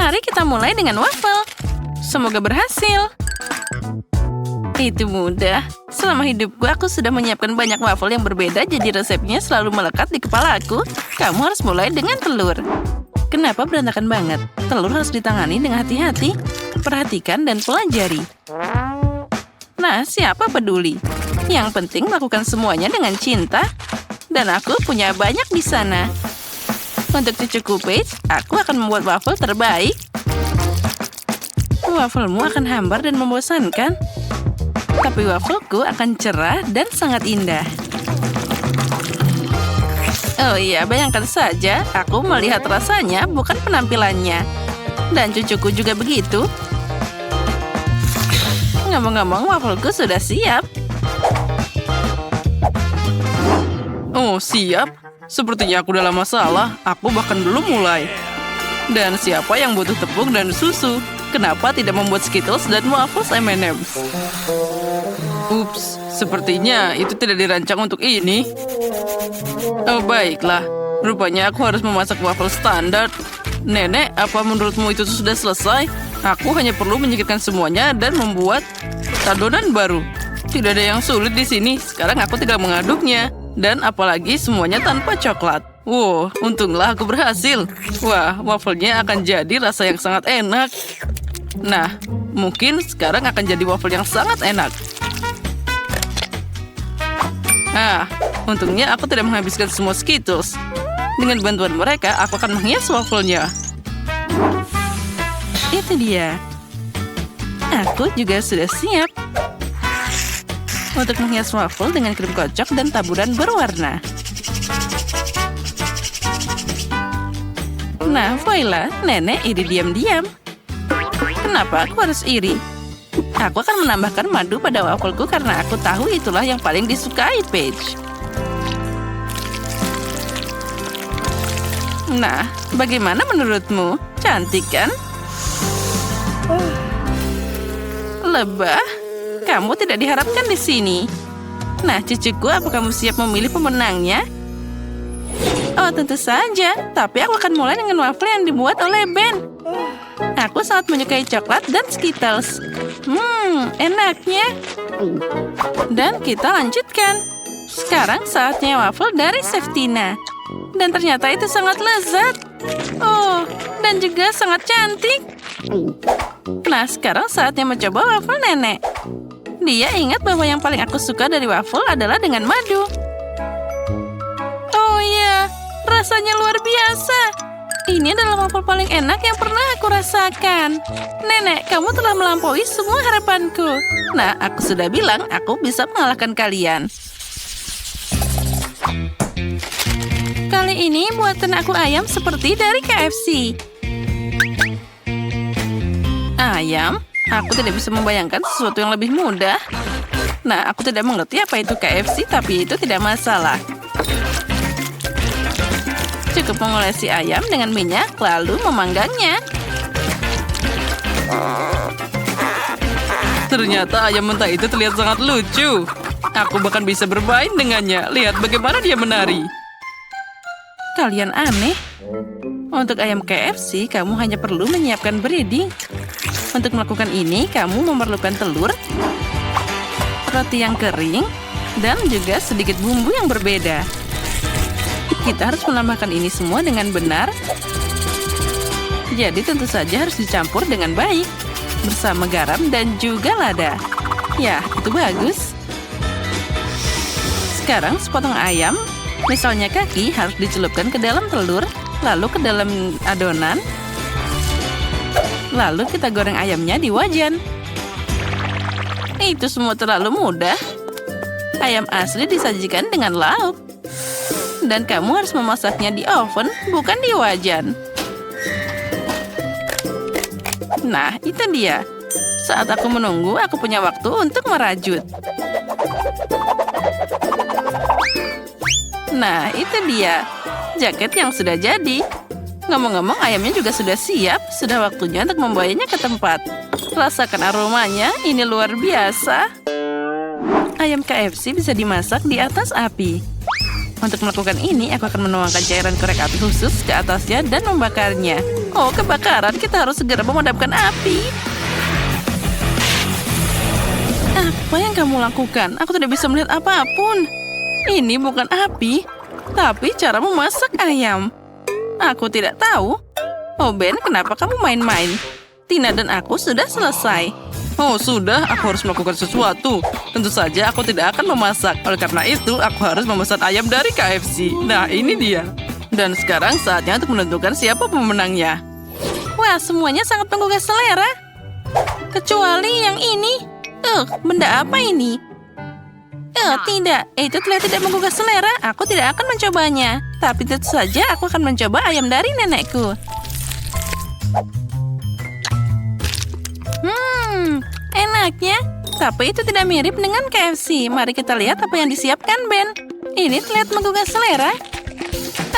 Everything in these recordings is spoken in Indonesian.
Mari kita mulai dengan waffle. Semoga berhasil. Itu mudah. Selama hidupku, aku sudah menyiapkan banyak waffle yang berbeda, jadi resepnya selalu melekat di kepala aku. Kamu harus mulai dengan telur. Kenapa berantakan banget? Telur harus ditangani dengan hati-hati. Perhatikan dan pelajari. Nah, siapa peduli? Yang penting melakukan semuanya dengan cinta. Dan aku punya banyak di sana. Untuk cucuku Paige, aku akan membuat waffle terbaik. Wafflemu akan hambar dan membosankan. Tapi waffleku akan cerah dan sangat indah. Oh iya, bayangkan saja, aku melihat rasanya, bukan penampilannya. Dan cucuku juga begitu. Ngomong-ngomong, waffleku sudah siap. Oh, siap? Sepertinya aku dalam masalah. Aku bahkan belum mulai. Dan siapa yang butuh tepung dan susu? Kenapa tidak membuat Skittles dan waffles M&M's? Ups, sepertinya itu tidak dirancang untuk ini. Oh, baiklah. Rupanya aku harus memasak waffle standar. Nenek, apa menurutmu itu sudah selesai? Aku hanya perlu menyingkirkan semuanya dan membuat adonan baru. Tidak ada yang sulit di sini. Sekarang aku tidak mengaduknya. Dan apalagi semuanya tanpa coklat. Wow, untunglah aku berhasil. Wah, waffle-nya akan jadi rasa yang sangat enak. Nah, mungkin sekarang akan jadi waffle yang sangat enak. Untungnya aku tidak menghabiskan semua Skittles. Dengan bantuan mereka, aku akan menghias waffle-nya. Itu dia. Aku juga sudah siap untuk menghias waffle dengan krim kocok dan taburan berwarna. Nah, voila, nenek iri diam-diam. Kenapa aku harus iri? Aku akan menambahkan madu pada waffleku karena aku tahu itulah yang paling disukai Paige. Nah, bagaimana menurutmu? Cantik kan? Lebah, kamu tidak diharapkan di sini. Nah, cucuku, apa kamu siap memilih pemenangnya? Oh, tentu saja. Tapi aku akan mulai dengan waffle yang dibuat oleh Ben. Aku sangat menyukai coklat dan Skittles. Enaknya. Dan kita lanjutkan. Sekarang saatnya waffle dari Chef Tina. Dan ternyata itu sangat lezat. Oh, dan juga sangat cantik. Nah, sekarang saatnya mencoba waffle nenek. Dia ingat bahwa yang paling aku suka dari waffle adalah dengan madu. Oh iya, rasanya luar biasa. Ini adalah waffle paling enak yang pernah aku rasakan. Nenek, kamu telah melampaui semua harapanku. Nah, aku sudah bilang aku bisa mengalahkan kalian. Kali ini buatan aku ayam seperti dari KFC. Ayam? Aku tidak bisa membayangkan sesuatu yang lebih mudah. Nah, aku tidak mengerti apa itu KFC, tapi itu tidak masalah. Cukup mengolesi ayam dengan minyak, lalu memanggangnya. Ternyata ayam mentah itu terlihat sangat lucu. Aku bahkan bisa bermain dengannya. Lihat bagaimana dia menari. Kalian aneh. Untuk ayam KFC, kamu hanya perlu menyiapkan breading. Untuk melakukan ini, kamu memerlukan telur, roti yang kering, dan juga sedikit bumbu yang berbeda. Kita harus menambahkan ini semua dengan benar. Jadi tentu saja harus dicampur dengan baik, bersama garam dan juga lada. Ya, itu bagus. Sekarang sepotong ayam, misalnya kaki, harus dicelupkan ke dalam telur, lalu ke dalam adonan. Lalu kita goreng ayamnya di wajan. Itu semua terlalu mudah. Ayam asli disajikan dengan lauk. Dan kamu harus memasaknya di oven, bukan di wajan. Nah, itu dia. Saat aku menunggu, aku punya waktu untuk merajut. Nah, itu dia. Jaket yang sudah jadi. Ngomong-ngomong, ayamnya juga sudah siap. Sudah waktunya untuk membawanya ke tempat. Rasakan aromanya, ini luar biasa. Ayam KFC bisa dimasak di atas api. Untuk melakukan ini, aku akan menuangkan cairan korek api khusus ke atasnya dan membakarnya. Oh, kebakaran. Kita harus segera memadamkan api. Apa yang kamu lakukan? Aku tidak bisa melihat apapun. Ini bukan api, tapi cara memasak ayam. Aku tidak tahu. Oh, Ben, kenapa kamu main-main? Tina dan aku sudah selesai. Oh, sudah. Aku harus melakukan sesuatu. Tentu saja aku tidak akan memasak. Oleh karena itu, aku harus memesan ayam dari KFC. Nah, ini dia. Dan sekarang saatnya untuk menentukan siapa pemenangnya. Wah, semuanya sangat menggugah selera. Kecuali yang ini. Benda apa ini? Tidak. Itu terlihat tidak menggugah selera. Aku tidak akan mencobanya. Tapi tentu saja aku akan mencoba ayam dari nenekku. Enaknya. Tapi itu tidak mirip dengan KFC. Mari kita lihat apa yang disiapkan, Ben. Ini terlihat menggugah selera.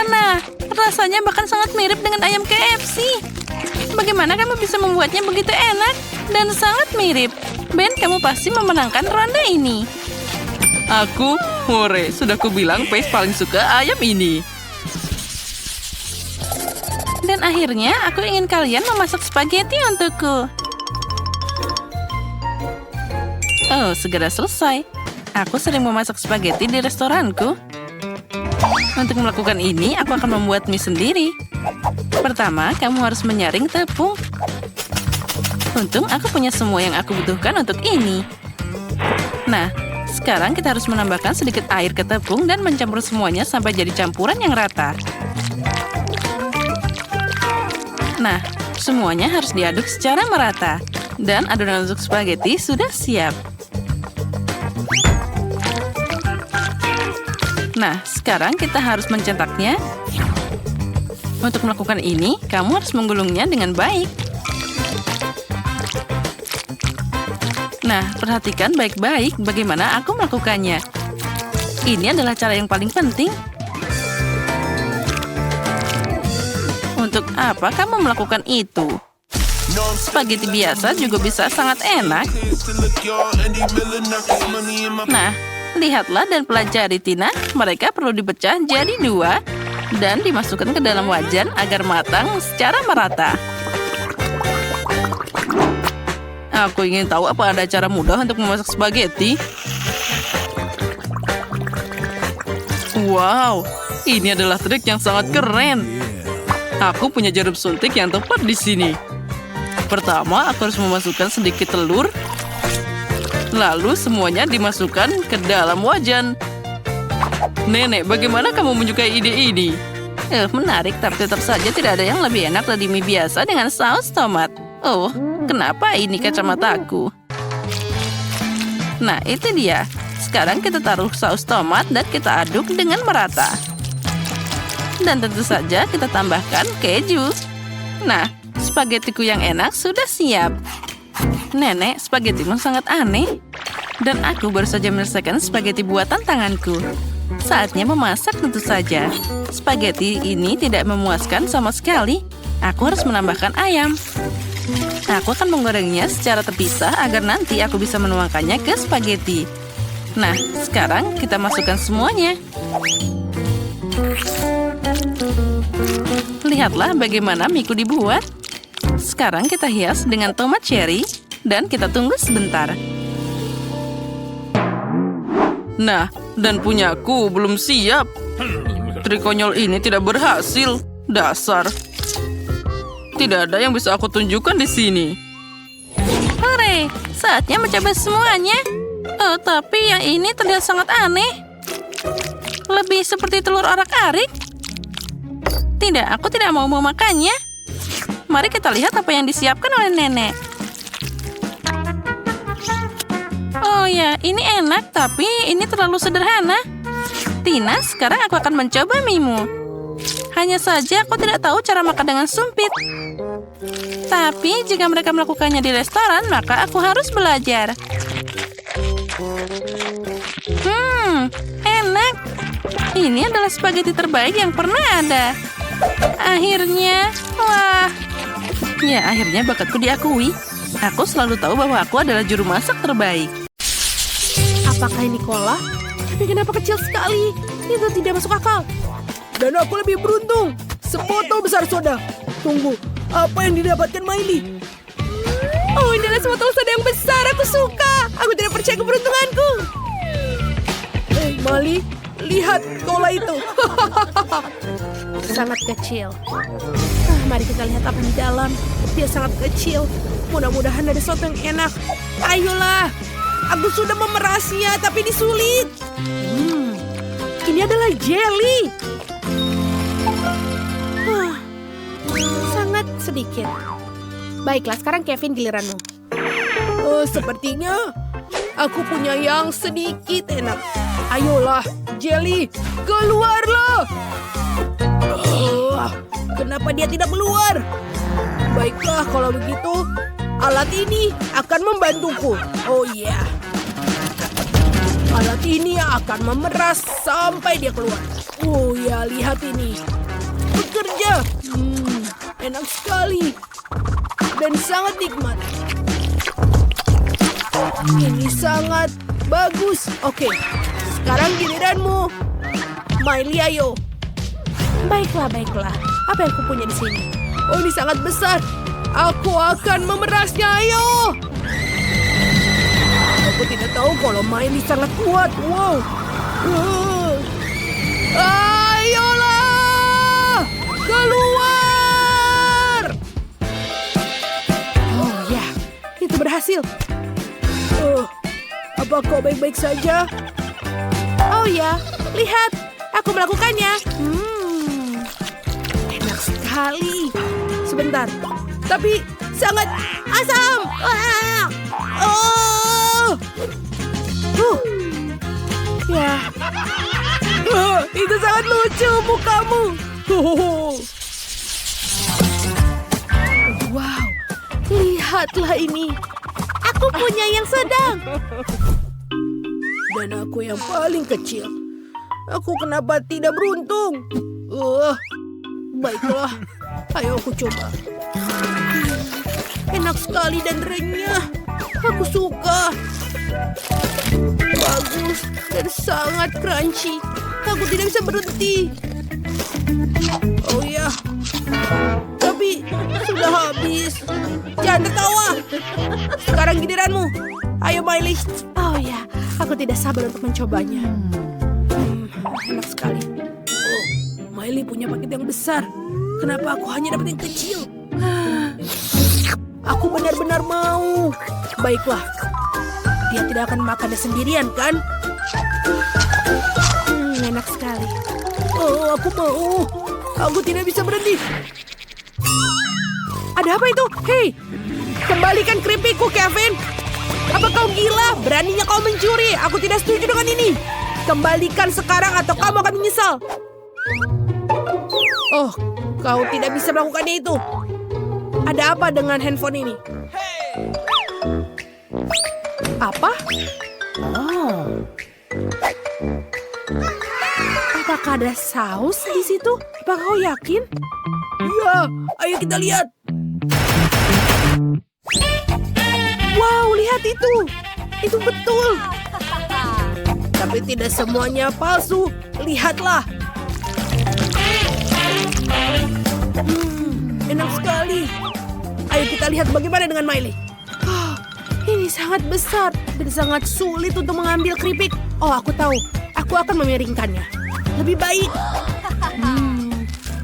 Nah, rasanya bahkan sangat mirip dengan ayam KFC. Bagaimana kamu bisa membuatnya begitu enak dan sangat mirip? Ben, kamu pasti memenangkan ronde ini. Aku, hore, sudah kubilang Pace paling suka ayam ini. Dan akhirnya, aku ingin kalian memasak spaghetti untukku. Oh, segera selesai. Aku sering memasak spaghetti di restoranku. Untuk melakukan ini, aku akan membuat mie sendiri. Pertama, kamu harus menyaring tepung. Untung aku punya semua yang aku butuhkan untuk ini. Nah, sekarang kita harus menambahkan sedikit air ke tepung dan mencampur semuanya sampai jadi campuran yang rata. Nah, semuanya harus diaduk secara merata. Dan adonan untuk spaghetti sudah siap. Nah, sekarang kita harus mencetaknya. Untuk melakukan ini, kamu harus menggulungnya dengan baik. Nah, perhatikan baik-baik bagaimana aku melakukannya. Ini adalah cara yang paling penting. Untuk apa kamu melakukan itu? Spaghetti biasa juga bisa sangat enak. Nah, lihatlah dan pelajari, Tina. Mereka perlu dipecah jadi 2 dan dimasukkan ke dalam wajan agar matang secara merata. Aku ingin tahu apa ada cara mudah untuk memasak spaghetti. Wow, ini adalah trik yang sangat keren. Aku punya jarum suntik yang tepat di sini. Pertama, aku harus memasukkan sedikit telur. Lalu semuanya dimasukkan ke dalam wajan. Nenek, bagaimana kamu menyukai ide ini? Menarik, tapi tetap saja tidak ada yang lebih enak dari mie biasa dengan saus tomat. Oh, kenapa ini kacamataku? Nah, itu dia. Sekarang kita taruh saus tomat dan kita aduk dengan merata. Dan tentu saja kita tambahkan keju. Nah, spagettiku yang enak sudah siap. Nenek, spagettimu sangat aneh. Dan aku baru saja menyelesaikan spaghetti buatan tanganku. Saatnya memasak tentu saja. Spaghetti ini tidak memuaskan sama sekali. Aku harus menambahkan ayam. Aku akan menggorengnya secara terpisah agar nanti aku bisa menuangkannya ke spaghetti. Nah, sekarang kita masukkan semuanya. Lihatlah bagaimana miku dibuat. Sekarang kita hias dengan tomat cherry dan kita tunggu sebentar. Nah, dan punyaku belum siap. Trik konyol ini tidak berhasil. Dasar. Tidak ada yang bisa aku tunjukkan di sini. Hore, saatnya mencoba semuanya. Oh, tapi yang ini terlihat sangat aneh. Lebih seperti telur orak-arik. Tidak, aku tidak mau memakannya. Mari kita lihat apa yang disiapkan oleh nenek. Oh ya, ini enak, tapi ini terlalu sederhana. Tina, sekarang aku akan mencoba mimu. Hanya saja aku tidak tahu cara makan dengan sumpit. Tapi jika mereka melakukannya di restoran, maka aku harus belajar. Enak. Ini adalah spaghetti terbaik yang pernah ada. Akhirnya, wah. Ya, akhirnya bakatku diakui. Aku selalu tahu bahwa aku adalah juru masak terbaik. Apakah ini cola? Tapi kenapa kecil sekali? Itu tidak masuk akal. Dan aku lebih beruntung. Sebotol besar soda. Tunggu, Apa yang didapatkan Miley? Oh, ini adalah semua tongsada yang besar. Aku suka. Aku tidak percaya keberuntunganku. Miley, lihat cola itu. Sangat kecil. Mari kita lihat apa di dalam. Dia sangat kecil. Mudah-mudahan ada sesuatu yang enak. Ayolah. Aku sudah memerasnya, tapi ini sulit. Ini adalah jelly. Sangat sedikit. Baiklah, sekarang Kevin giliranmu. Sepertinya aku punya yang sedikit enak. Ayolah, jelly, keluarlah. Kenapa dia tidak keluar? Baiklah, kalau begitu, alat ini akan membantuku. Oh iya. Alat ini akan memeras sampai dia keluar. Oh ya, lihat ini. Bekerja. Enak sekali. Dan sangat nikmat. Ini sangat bagus. Oke, sekarang giliranmu. Miley, ayo. Baiklah. Apa yang aku punya di sini? Oh, ini sangat besar. Aku akan memerasnya, ayo. Aku tidak tahu kalau Miley sangat kuat. Wow. Ayolah. Keluar. Oh ya, itu berhasil. Apa kau baik-baik saja? Oh ya, lihat. Aku melakukannya. Enak sekali. Sebentar. Tapi sangat asam. Ya. Itu sangat lucu mukamu. Wow. Lihatlah ini. Aku punya yang sedang. Dan aku yang paling kecil. Aku kenapa tidak beruntung? Baiklah. Ayo aku coba. Enak sekali dan renyah. Aku suka. Bagus dan sangat crunchy. Aku tidak bisa berhenti. Oh ya. Tapi sudah habis. Jangan tertawa. Sekarang giliranmu. Ayo Miley. Oh ya, aku tidak sabar untuk mencobanya. Enak sekali. Oh, Miley punya paket yang besar. Kenapa aku hanya dapat yang kecil? Aku benar-benar mau. Baiklah. Dia tidak akan makannya sendirian, kan? Enak sekali. Oh, aku mau. Aku tidak bisa berhenti. Ada apa itu? Hei, kembalikan keripikku, Kevin. Apa kau gila? Beraninya kau mencuri. Aku tidak setuju dengan ini. Kembalikan sekarang atau kamu akan menyesal. Oh, kau tidak bisa melakukannya itu. Ada apa dengan handphone ini? Apa? Oh. Apakah ada saus di situ? Apakah kau yakin? Iya, ayo kita lihat. Wow, lihat itu. Itu betul. Tapi tidak semuanya palsu. Lihatlah. Enak sekali. Ayo kita lihat bagaimana dengan Miley. Ini sangat besar dan sangat sulit untuk mengambil keripik. Oh, aku tahu. Aku akan memiringkannya. Lebih baik.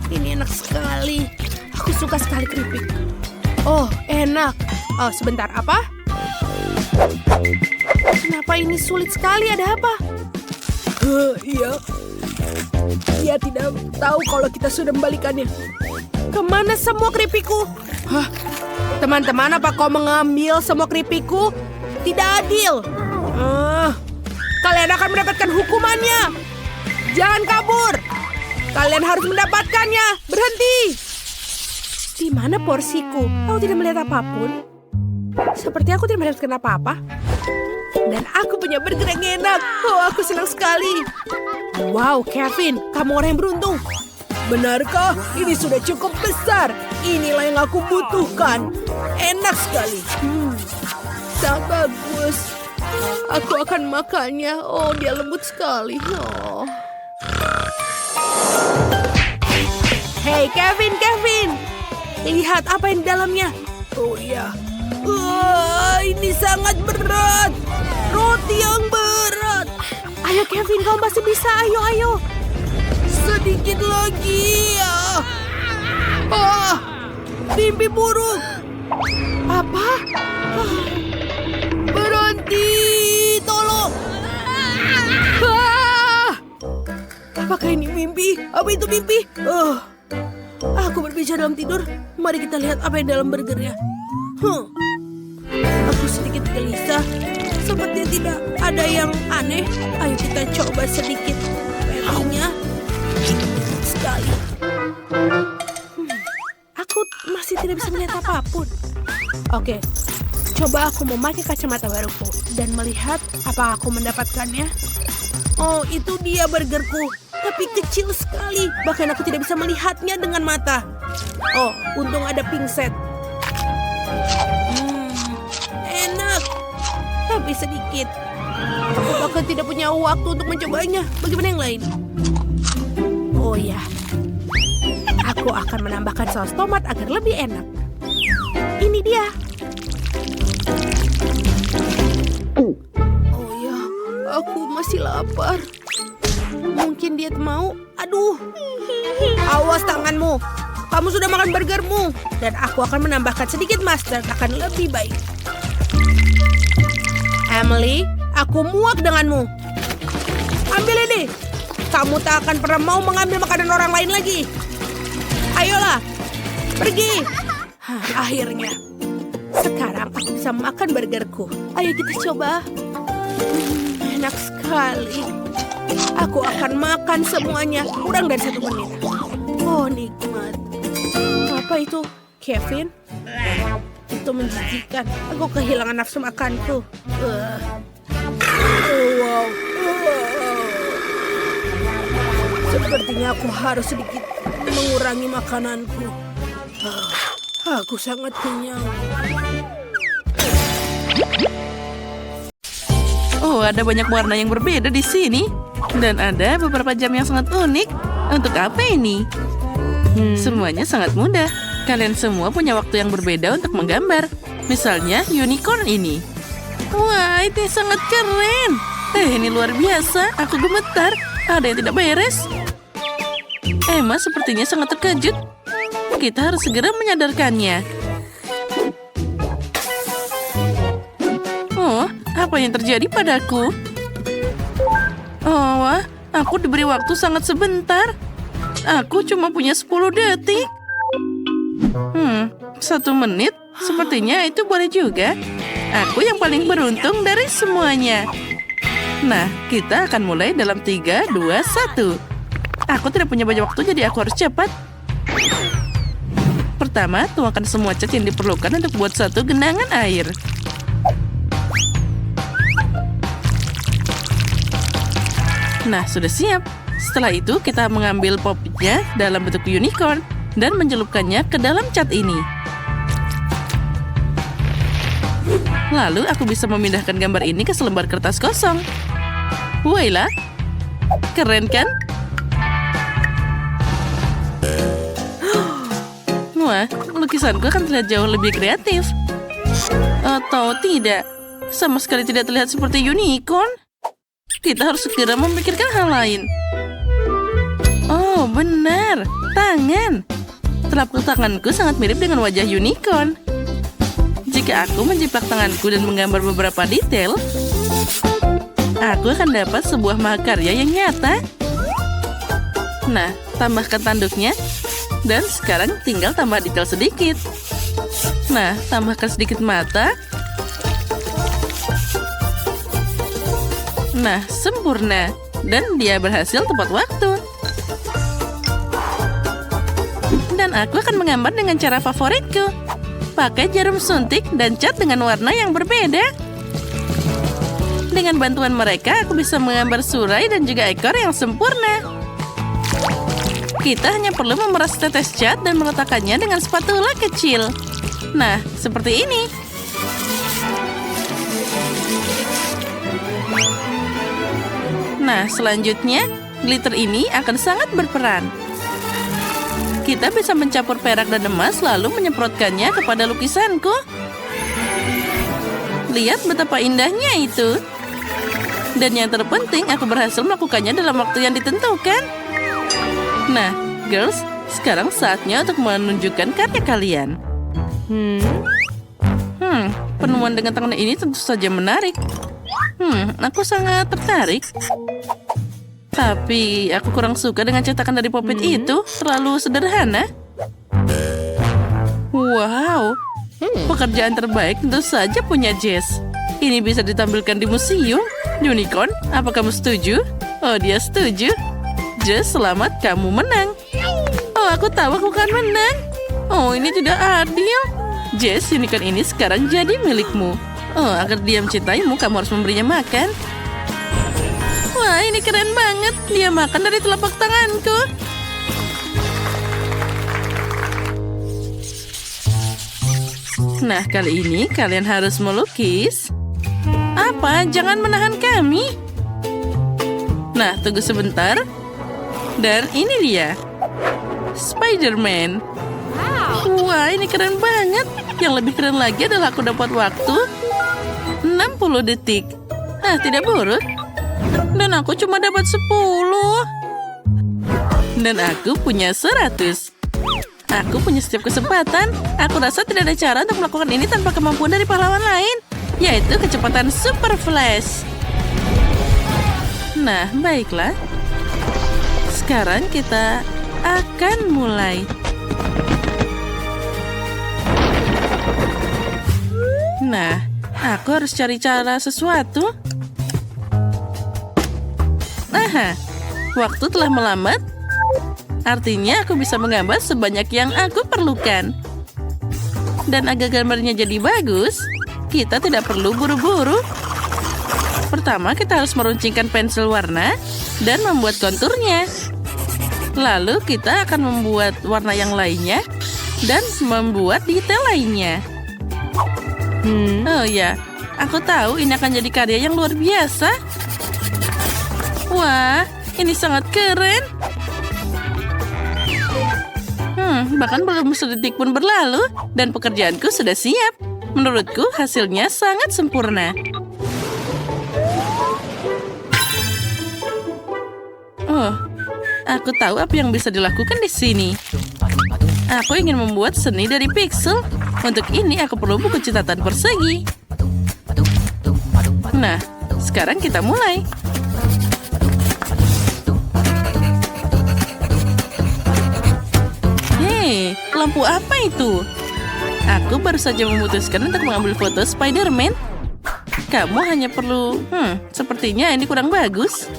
Ini enak sekali. Aku suka sekali keripik. Oh, enak. Oh, sebentar. Apa? Kenapa ini sulit sekali? Ada apa? Iya. Dia tidak tahu kalau kita sudah membalikannya. Kemana semua keripikku? Teman-teman, apa kau mengambil semua keripikku? Tidak adil. Kalian akan mendapatkan hukumannya. Jangan kabur. Kalian harus mendapatkannya. Berhenti. Di mana porsiku? Aku tidak melihat apapun. Seperti aku tidak mendapatkan apa-apa. Dan aku punya burger yang enak. Oh, aku senang sekali. Wow, Kevin, kamu orang yang beruntung. Benarkah? Ini sudah cukup besar. Inilah yang aku butuhkan. Enak sekali. Sangat bagus. Aku akan makannya. Oh, dia lembut sekali. Oh. Hey, Kevin. Lihat apa yang di dalamnya. Oh iya. Wah, ini sangat berat. Roti yang berat. Ayo Kevin, kau masih bisa. Ayo. Sedikit lagi. Mimpi buruk. Apa? Berhenti, tolong. Apakah ini mimpi? Apa itu mimpi? Aku berbicara dalam tidur. Mari kita lihat apa yang dalam burgernya. Aku sedikit gelisah. Sepertinya tidak ada yang aneh. Ayo kita coba sedikit patty-nya. Sekali. Aku masih tidak bisa melihat apapun. Oke, coba aku memakai kacamata baruku dan melihat apa aku mendapatkannya. Oh, itu dia burgerku. Tapi kecil sekali. Bahkan aku tidak bisa melihatnya dengan mata. Oh, untung ada pingset. Enak. Tapi sedikit. Aku bahkan tidak punya waktu untuk mencobanya. Bagaimana yang lain? Oh ya. Aku akan menambahkan saus tomat agar lebih enak. Ini dia. Oh ya, aku masih lapar. Mungkin dia mau. Aduh. Awas tanganmu. Kamu sudah makan burgermu. Dan aku akan menambahkan sedikit mustard. Akan lebih baik. Emily, aku muak denganmu. Ambil ini. Kamu tak akan pernah mau mengambil makanan orang lain lagi. Ayolah. Pergi. Akhirnya. Sekarang aku bisa makan burgerku. Ayo kita coba. Enak sekali. Aku akan makan semuanya kurang dari 1 menit. Oh, nikmat. Apa itu, Kevin? Itu menjijikan. Aku kehilangan nafsu makanku. Wow. Sepertinya aku harus sedikit mengurangi makananku. Aku sangat kenyang. Oh, ada banyak warna yang berbeda di sini. Dan ada beberapa jam yang sangat unik. Untuk apa ini? Semuanya sangat mudah. Kalian semua punya waktu yang berbeda untuk menggambar. Misalnya unicorn ini. Wah, ini sangat keren. Ini luar biasa. Aku gemetar. Ada yang tidak beres. Emma sepertinya sangat terkejut. Kita harus segera menyadarkannya. Oh, apa yang terjadi padaku? Oh, wah, aku diberi waktu sangat sebentar. Aku cuma punya 10 detik. 1 menit? Sepertinya itu boleh juga. Aku yang paling beruntung dari semuanya. Nah, kita akan mulai dalam 3, 2, 1. Aku tidak punya banyak waktu, jadi aku harus cepat. Pertama, tuangkan semua cat yang diperlukan untuk buat satu genangan air. Nah, sudah siap. Setelah itu, kita mengambil popnya dalam bentuk unicorn dan mencelupkannya ke dalam cat ini. Lalu, aku bisa memindahkan gambar ini ke selembar kertas kosong. Wailah, keren kan? Wah, lukisanku akan terlihat jauh lebih kreatif. Atau tidak, sama sekali tidak terlihat seperti unicorn. Kita harus segera memikirkan hal lain. Oh, benar. Tangan. Telapak tanganku sangat mirip dengan wajah unicorn. Jika aku menjiplak tanganku dan menggambar beberapa detail, aku akan dapat sebuah mahakarya yang nyata. Nah, tambahkan tanduknya. Dan sekarang tinggal tambah detail sedikit. Nah, tambahkan sedikit mata. Nah, sempurna. Dan dia berhasil tepat waktu. Dan aku akan menggambar dengan cara favoritku. Pakai jarum suntik dan cat dengan warna yang berbeda. Dengan bantuan mereka, aku bisa menggambar surai dan juga ekor yang sempurna. Kita hanya perlu memeras tetes cat dan meletakkannya dengan spatula kecil. Nah, seperti ini. Nah, selanjutnya, glitter ini akan sangat berperan. kita bisa mencampur perak dan emas lalu menyemprotkannya kepada lukisanku. Lihat betapa indahnya itu. Dan yang terpenting, aku berhasil melakukannya dalam waktu yang ditentukan. Nah, girls, sekarang saatnya untuk menunjukkan karya kalian. Penemuan dengan tangan ini tentu saja menarik. Aku sangat tertarik. Tapi aku kurang suka dengan cetakan dari Poppet itu. Terlalu sederhana. Wow, pekerjaan terbaik tentu saja punya Jess. Ini bisa ditampilkan di museum. Unicorn, apa kamu setuju? Oh, dia setuju. Jess, selamat, kamu menang. Oh, aku tahu aku akan menang. Oh, ini tidak adil. Jess, unicorn ini sekarang jadi milikmu. Oh, agar dia mencintaimu, kamu harus memberinya makan. Wah, ini keren banget. Dia makan dari telapak tanganku. Nah, kali ini kalian harus melukis. Apa? Jangan menahan kami. Nah, tunggu sebentar. Dan ini dia. Spider-Man. Wah, ini keren banget. Yang lebih keren lagi adalah aku dapat waktu 60 detik. Tidak buruk. Dan aku cuma dapat 10. Dan aku punya 100. Aku punya setiap kesempatan. Aku rasa tidak ada cara untuk melakukan ini tanpa kemampuan dari pahlawan lain, yaitu kecepatan Super Flash. Nah, baiklah. Sekarang kita akan mulai. Nah, aku harus cari cara sesuatu. Aha, waktu telah melambat. Artinya aku bisa menggambar sebanyak yang aku perlukan. Dan agar gambarnya jadi bagus, kita tidak perlu buru-buru. Pertama, kita harus meruncingkan pensil warna dan membuat konturnya. Lalu kita akan membuat warna yang lainnya dan membuat detail lainnya. Oh ya, aku tahu ini akan jadi karya yang luar biasa. Wah, ini sangat keren. Bahkan belum sedetik pun berlalu dan pekerjaanku sudah siap. Menurutku hasilnya sangat sempurna. Oh, aku tahu apa yang bisa dilakukan di sini. Aku ingin membuat seni dari pixel. Untuk ini aku perlu buku catatan persegi. Nah, sekarang kita mulai. Hei, lampu apa itu? Aku baru saja memutuskan untuk mengambil foto Spider-Man. Kamu hanya perlu... sepertinya ini kurang bagus.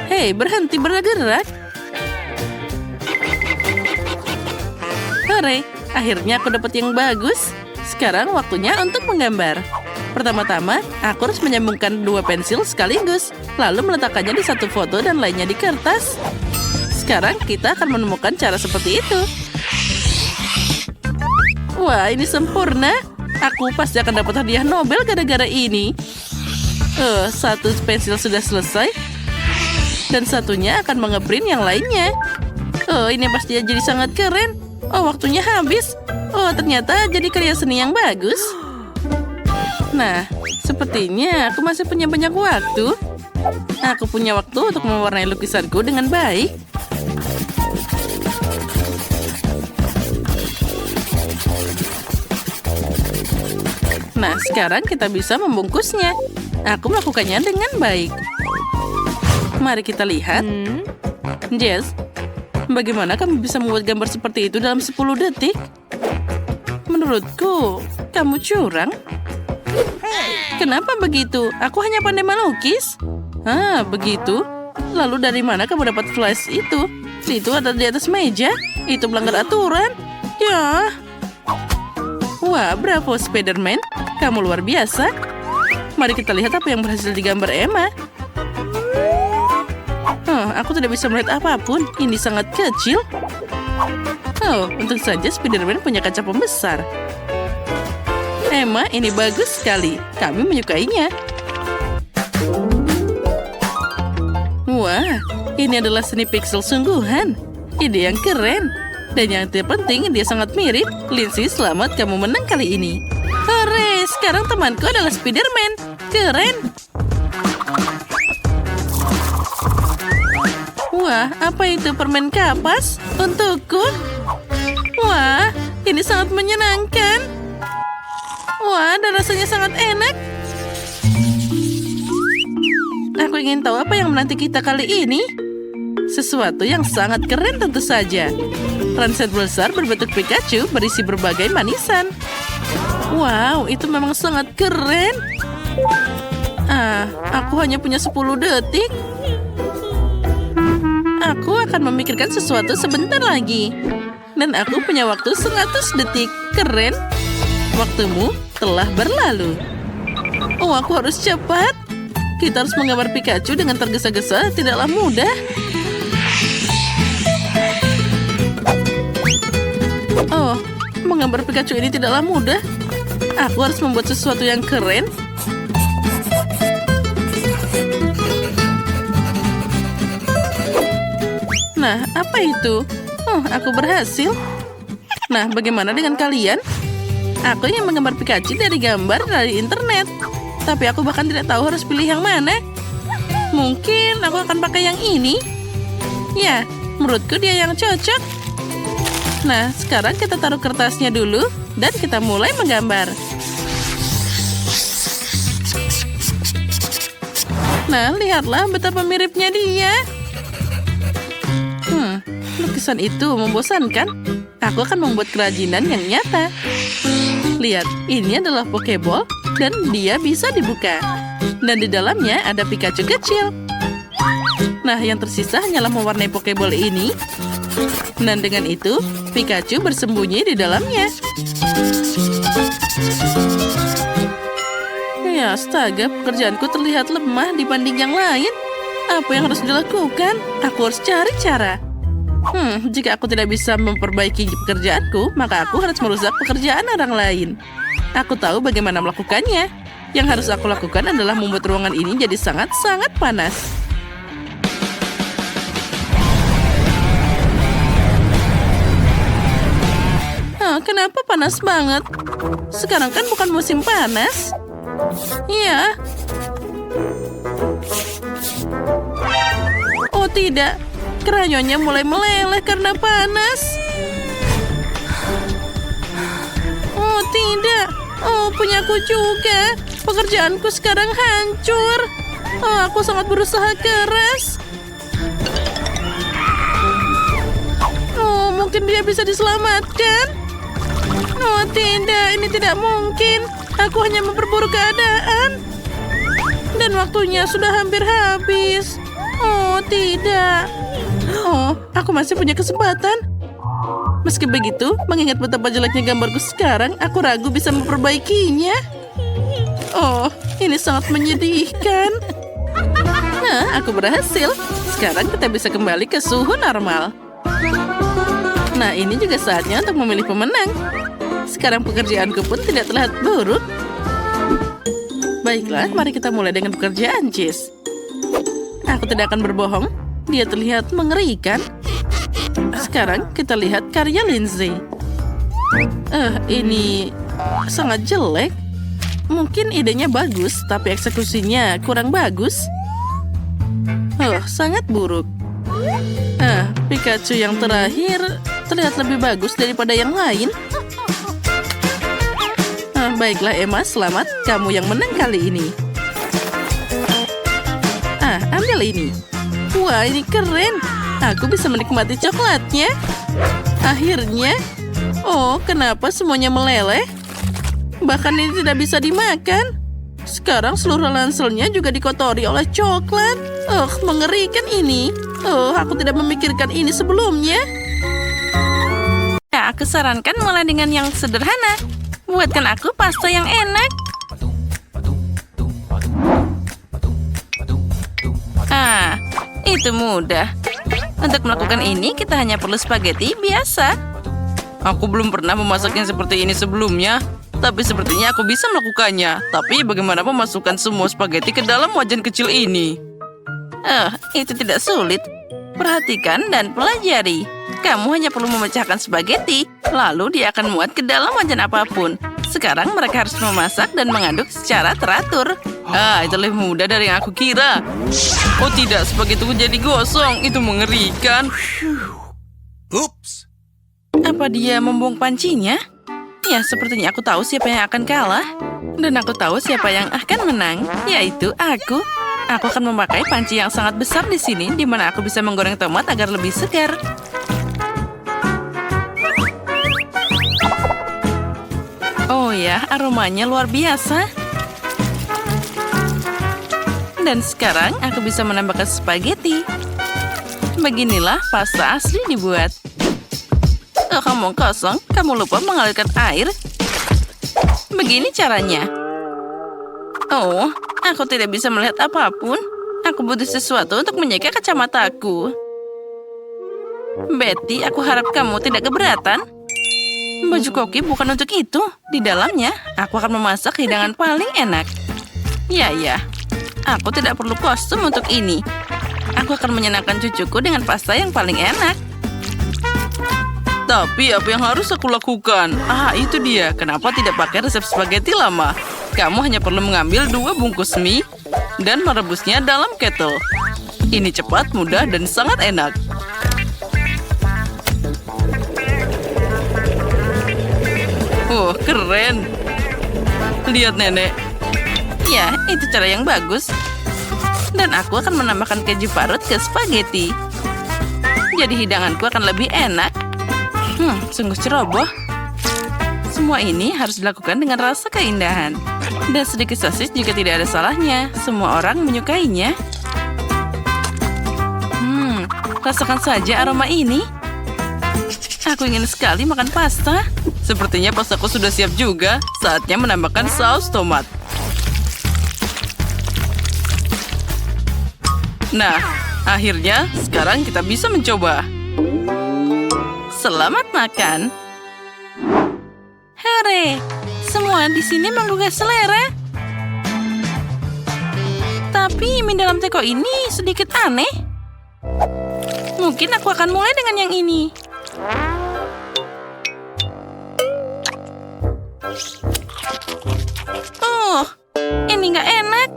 Hei, berhenti bergerak. Hore, akhirnya aku dapat yang bagus. Sekarang waktunya untuk menggambar. Pertama-tama, aku harus menyambungkan dua pensil sekaligus, lalu meletakkannya di satu foto dan lainnya di kertas. Sekarang kita akan menemukan cara seperti itu. Wah, ini sempurna. Aku pasti akan dapat hadiah Nobel gara-gara ini. Satu pensil sudah selesai. Dan satunya akan mengeprint yang lainnya. Ini pasti jadi sangat keren. Waktunya habis. Ternyata jadi karya seni yang bagus. Nah, sepertinya aku masih punya banyak waktu. Aku punya waktu untuk mewarnai lukisanku dengan baik. Nah, sekarang kita bisa membungkusnya. Aku melakukannya dengan baik. Mari kita lihat. Jess, bagaimana kamu bisa membuat gambar seperti itu dalam 10 detik? Menurutku, kamu curang. Kenapa begitu? Aku hanya pandai melukis. Begitu? Lalu dari mana kamu dapat flash itu? Itu ada di atas meja. Itu melanggar aturan. Ya. Wah, bravo Spider-Man. Kamu luar biasa. Mari kita lihat apa yang berhasil digambar Emma. Aku tidak bisa melihat apapun. Ini sangat kecil. Untung saja Spider-Man punya kaca pembesar. Emma, ini bagus sekali. Kami menyukainya. Wah, ini adalah seni pixel sungguhan. ide yang keren. Dan yang terpenting, dia sangat mirip. Lindsay, selamat kamu menang kali ini. Hore, sekarang temanku adalah Spider-Man. Keren. Wah, apa itu permen kapas? Untukku? Wah, ini sangat menyenangkan. Wah, dan rasanya sangat enak. Aku ingin tahu apa yang menanti kita kali ini. Sesuatu yang sangat keren tentu saja. Ransel besar berbentuk Pikachu berisi berbagai manisan. Wow, itu memang sangat keren. Aku hanya punya 10 detik. Aku akan memikirkan sesuatu sebentar lagi. Dan aku punya waktu 100 detik. Keren. Waktumu telah berlalu. Oh, aku harus cepat. Kita harus menggambar Pikachu dengan tergesa-gesa. Tidaklah mudah. Oh, menggambar Pikachu ini tidaklah mudah. Aku harus membuat sesuatu yang keren. Nah, apa itu? Oh, aku berhasil. Nah, bagaimana dengan kalian? Aku yang menggambar Pikachu dari gambar dari internet. Tapi aku bahkan tidak tahu harus pilih yang mana. Mungkin aku akan pakai yang ini. Ya, menurutku dia yang cocok. Nah, sekarang kita taruh kertasnya dulu dan kita mulai menggambar. Nah, lihatlah betapa miripnya dia. Lukisan itu membosankan. Aku akan membuat kerajinan yang nyata. Lihat, ini adalah Pokeball dan dia bisa dibuka. Dan di dalamnya ada Pikachu kecil. Nah, yang tersisa hanyalah mewarnai Pokeball ini. Dan dengan itu, Pikachu bersembunyi di dalamnya. Ya, astaga, pekerjaanku terlihat lemah dibanding yang lain. Apa yang harus dilakukan? Aku harus cari cara. Jika aku tidak bisa memperbaiki pekerjaanku, maka aku harus merusak pekerjaan orang lain. Aku tahu bagaimana melakukannya. Yang harus aku lakukan adalah membuat ruangan ini jadi sangat-sangat panas. Kenapa panas banget? Sekarang kan bukan musim panas. Iya. Oh tidak, krayonnya mulai meleleh karena panas. Oh tidak, oh punyaku juga. Pekerjaanku sekarang hancur. Oh, aku sangat berusaha keras. Oh, mungkin dia bisa diselamatkan. Oh tidak, ini tidak mungkin. Aku hanya memperburuk keadaan. Dan waktunya sudah hampir habis. Oh tidak. Oh, aku masih punya kesempatan. Meski begitu, mengingat betapa jeleknya gambarku sekarang, aku ragu bisa memperbaikinya. Oh, ini sangat menyedihkan. Nah, aku berhasil. Sekarang kita bisa kembali ke suhu normal. Nah, ini juga saatnya untuk memilih pemenang. Sekarang pekerjaanku pun tidak terlihat buruk. Baiklah, mari kita mulai dengan pekerjaan Cheese. Aku tidak akan berbohong. Dia terlihat mengerikan. Sekarang kita lihat karya Lindsay. Ini sangat jelek. Mungkin idenya bagus, tapi eksekusinya kurang bagus. Sangat buruk. Pikachu yang terakhir terlihat lebih bagus daripada yang lain. Baiklah Emma, selamat. Kamu yang menang kali ini. Ambil ini. Wah, ini keren. Aku bisa menikmati coklatnya. Akhirnya. Oh, kenapa semuanya meleleh? Bahkan ini tidak bisa dimakan. Sekarang seluruh ranselnya juga dikotori oleh coklat. Mengerikan ini. Aku tidak memikirkan ini sebelumnya. Ya, aku sarankan mulai dengan yang sederhana. Buatkan aku pasta yang enak. Itu mudah. Untuk melakukan ini, kita hanya perlu spaghetti biasa. Aku belum pernah memasak yang seperti ini sebelumnya. Tapi sepertinya aku bisa melakukannya. Tapi bagaimana memasukkan semua spaghetti ke dalam wajan kecil ini? Itu tidak sulit. Perhatikan dan pelajari. Kamu hanya perlu memecahkan spaghetti, lalu dia akan muat ke dalam wajan apapun. Sekarang mereka harus memasak dan mengaduk secara teratur. Itu lebih mudah dari yang aku kira. Oh tidak, spaghettiku jadi gosong. Itu mengerikan. Oops. Apa dia membuang pancinya? Ya, sepertinya aku tahu siapa yang akan kalah. Dan aku tahu siapa yang akan menang, yaitu aku. Aku akan memakai panci yang sangat besar di sini, di mana aku bisa menggoreng tomat agar lebih segar. Oh ya, aromanya luar biasa. Dan sekarang aku bisa menambahkan spaghetti. Beginilah pasta asli dibuat. Oh, kamu kosong, kamu lupa mengalirkan air. Begini caranya. Oh, aku tidak bisa melihat apapun. Aku butuh sesuatu untuk menjaga kacamataku. Betty, aku harap kamu tidak keberatan. Baju koki bukan untuk itu. Di dalamnya, aku akan memasak hidangan paling enak. Ya, aku tidak perlu kostum untuk ini. Aku akan menyenangkan cucuku dengan pasta yang paling enak. Tapi apa yang harus aku lakukan? Itu dia. Kenapa tidak pakai resep spaghetti lama? Kamu hanya perlu mengambil 2 bungkus mie dan merebusnya dalam kettle. Ini cepat, mudah, dan sangat enak. Keren. Lihat, Nenek. Ya, itu cara yang bagus. Dan aku akan menambahkan keju parut ke spaghetti. Jadi hidanganku akan lebih enak. Sungguh ceroboh. Semua ini harus dilakukan dengan rasa keindahan. Dan sedikit sosis juga tidak ada salahnya. Semua orang menyukainya. Rasakan saja aroma ini. Aku ingin sekali makan pasta. Sepertinya pastaku sudah siap juga. Saatnya menambahkan saus tomat. Nah, akhirnya sekarang kita bisa mencoba. Selamat makan. Hore, semua di sini menggugah selera. Tapi mie dalam teko ini sedikit aneh. Mungkin aku akan mulai dengan yang ini. Ini nggak enak.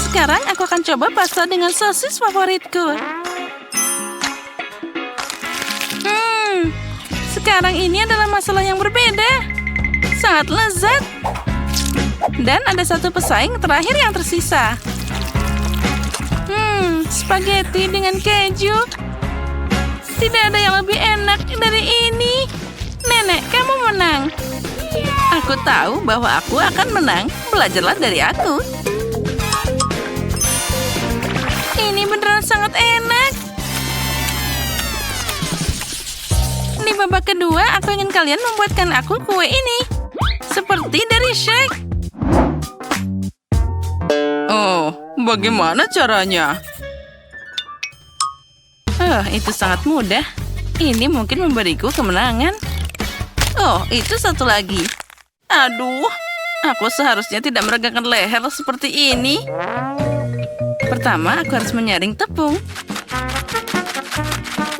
Sekarang aku akan coba pasta dengan sosis favoritku. Sekarang ini adalah masalah yang berbeda. Sangat lezat. Dan ada satu pesaing terakhir yang tersisa. Spaghetti dengan keju. Tidak ada yang lebih enak dari ini. Nenek, kamu menang. Aku tahu bahwa aku akan menang. Belajarlah dari aku. Ini beneran sangat enak. Di babak kedua, aku ingin kalian membuatkan aku kue ini. Seperti dari Shrek. Bagaimana caranya? Itu sangat mudah. Ini mungkin memberiku kemenangan. Itu satu lagi. Aduh, aku seharusnya tidak meregangkan leher seperti ini. Pertama, aku harus menyaring tepung.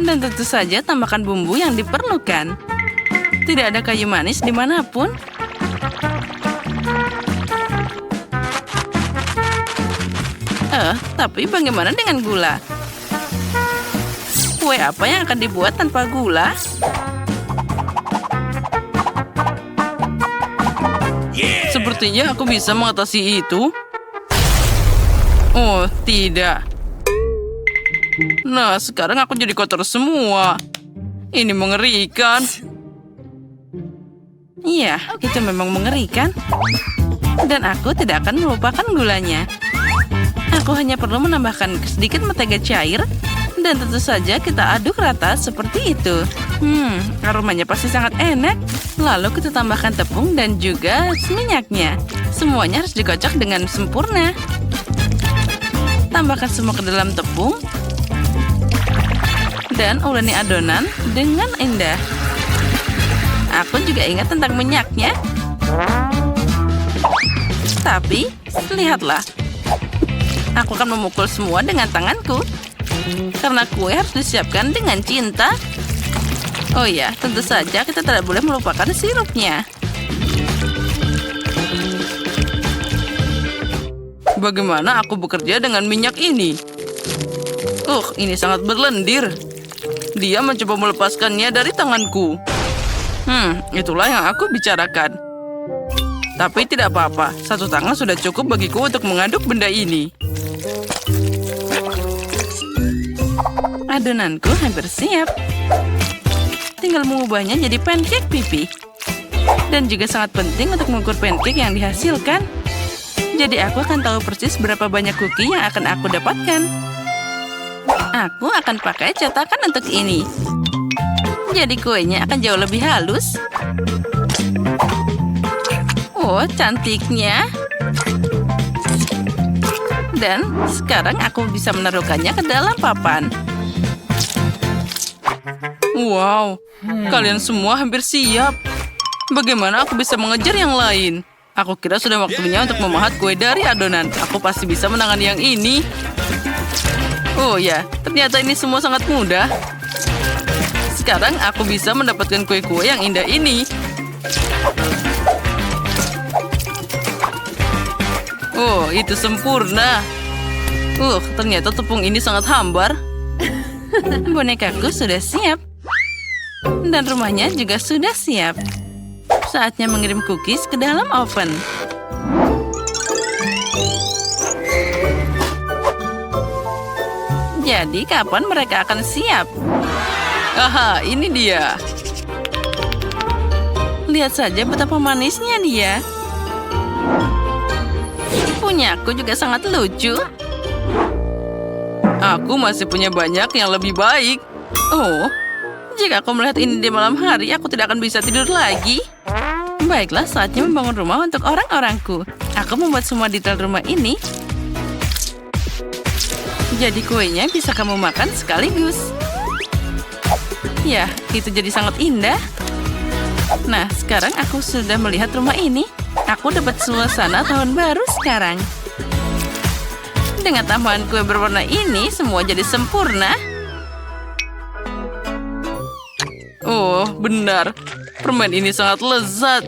Dan tentu saja tambahkan bumbu yang diperlukan. Tidak ada kayu manis dimanapun. Tapi bagaimana dengan gula? Kue apa yang akan dibuat tanpa gula? Sepertinya aku bisa mengatasi itu. Oh, tidak. Nah, sekarang aku jadi kotor semua. Ini mengerikan. Iya, itu memang mengerikan. Dan aku tidak akan melupakan gulanya. Aku hanya perlu menambahkan sedikit mentega cair. Dan tentu saja kita aduk rata seperti itu. Aromanya pasti sangat enak. Lalu kita tambahkan tepung dan juga minyaknya. Semuanya harus dikocok dengan sempurna. Tambahkan semua ke dalam tepung. Dan uleni adonan dengan indah. Aku juga ingat tentang minyaknya. Tapi, lihatlah. Aku akan memukul semua dengan tanganku. Karena kue harus disiapkan dengan cinta. Oh ya, tentu saja kita tidak boleh melupakan sirupnya. Bagaimana aku bekerja dengan minyak ini? Ini sangat berlendir. Dia mencoba melepaskannya dari tanganku. Itulah yang aku bicarakan. Tapi tidak apa-apa, satu tangan sudah cukup bagiku untuk mengaduk benda ini. Adonanku hampir siap. Tinggal mengubahnya jadi pancake pipi. Dan juga sangat penting untuk mengukur pancake yang dihasilkan. Jadi aku akan tahu persis berapa banyak cookie yang akan aku dapatkan. Aku akan pakai cetakan untuk ini. Jadi kuenya akan jauh lebih halus. Oh, cantiknya. Dan sekarang aku bisa menaruhkannya ke dalam papan. Wow, kalian semua hampir siap. Bagaimana aku bisa mengejar yang lain? Aku kira sudah waktunya untuk memahat kue dari adonan. Aku pasti bisa menangani yang ini. Oh ya, ternyata ini semua sangat mudah. Sekarang aku bisa mendapatkan kue-kue yang indah ini. Oh, itu sempurna. Ternyata tepung ini sangat hambar. Bonekaku sudah siap. Dan rumahnya juga sudah siap. Saatnya mengirim cookies ke dalam oven. Jadi kapan mereka akan siap? Aha, ini dia. Lihat saja betapa manisnya dia. Punyaku juga sangat lucu. Aku masih punya banyak yang lebih baik. Jika aku melihat ini di malam hari, aku tidak akan bisa tidur lagi. Baiklah, saatnya membangun rumah untuk orang-orangku. Aku membuat semua detail rumah ini. Jadi kuenya bisa kamu makan sekaligus. Ya, itu jadi sangat indah. Nah, sekarang aku sudah melihat rumah ini. Aku dapat suasana tahun baru sekarang. Dengan tambahan kue berwarna ini, semua jadi sempurna. Oh, benar. Permen ini sangat lezat.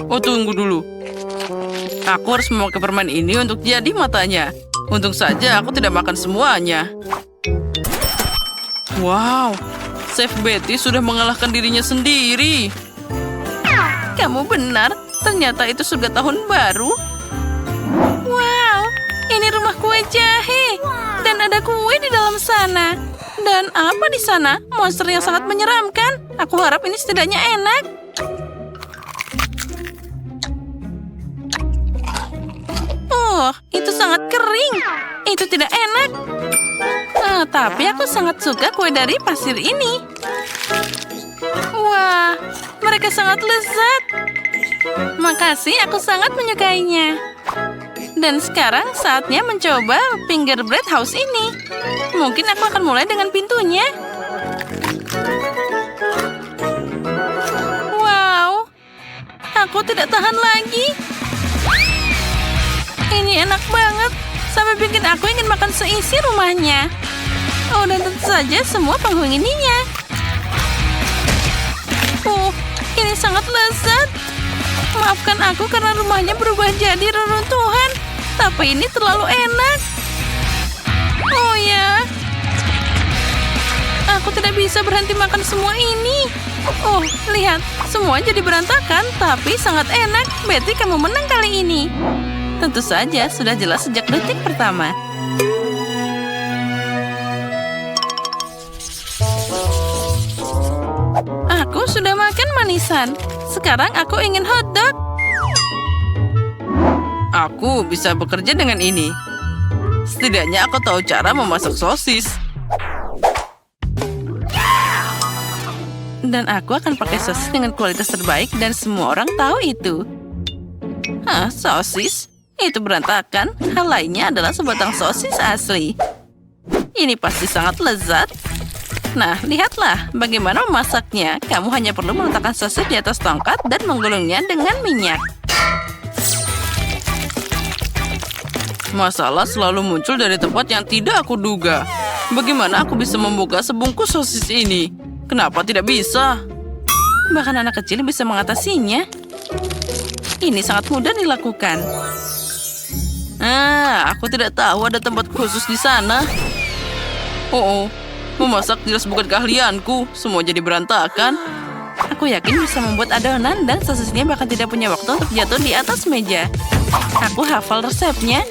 Tunggu dulu. Aku harus memakai permen ini untuk jadi matanya. Untung saja aku tidak makan semuanya. Wow, Chef Betty sudah mengalahkan dirinya sendiri. Kamu benar, ternyata itu surga tahun baru. Wow, ini rumah kue jahe. Dan ada kue di dalam sana. Dan apa di sana? Monster yang sangat menyeramkan. Aku harap ini setidaknya enak. Itu sangat kering. Itu tidak enak. Tapi aku sangat suka kue dari pasir ini. Wah, mereka sangat lezat. Makasih, aku sangat menyukainya. Dan sekarang saatnya mencoba fingerbread house ini. Mungkin aku akan mulai dengan pintunya. Wow, aku tidak tahan lagi. Ini enak banget, sampai bikin aku ingin makan seisi rumahnya. Dan tentu saja semua penghuninya. Ini sangat lezat. Maafkan aku karena rumahnya berubah jadi reruntuhan. Tapi ini terlalu enak. Oh ya, aku tidak bisa berhenti makan semua ini. Lihat, semua jadi berantakan, tapi sangat enak. Betty, kamu menang kali ini. Tentu saja, sudah jelas sejak detik pertama. Aku sudah makan manisan. Sekarang aku ingin hotdog. Aku bisa bekerja dengan ini. Setidaknya aku tahu cara memasak sosis. Dan aku akan pakai sosis dengan kualitas terbaik dan semua orang tahu itu. Sosis? Itu berantakan. Hal lainnya adalah sebatang sosis asli. Ini pasti sangat lezat. Nah, lihatlah bagaimana memasaknya. Kamu hanya perlu meletakkan sosis di atas tongkat dan menggulungnya dengan minyak. Masalah selalu muncul dari tempat yang tidak aku duga. Bagaimana aku bisa membuka sebungkus sosis ini? Kenapa tidak bisa? Bahkan anak kecil bisa mengatasinya. Ini sangat mudah dilakukan. Aku tidak tahu ada tempat khusus di sana. Oh, memasak jelas bukan keahlianku. Semua jadi berantakan. Aku yakin bisa membuat adonan dan sosisnya bahkan tidak punya waktu untuk jatuh di atas meja. Aku hafal resepnya.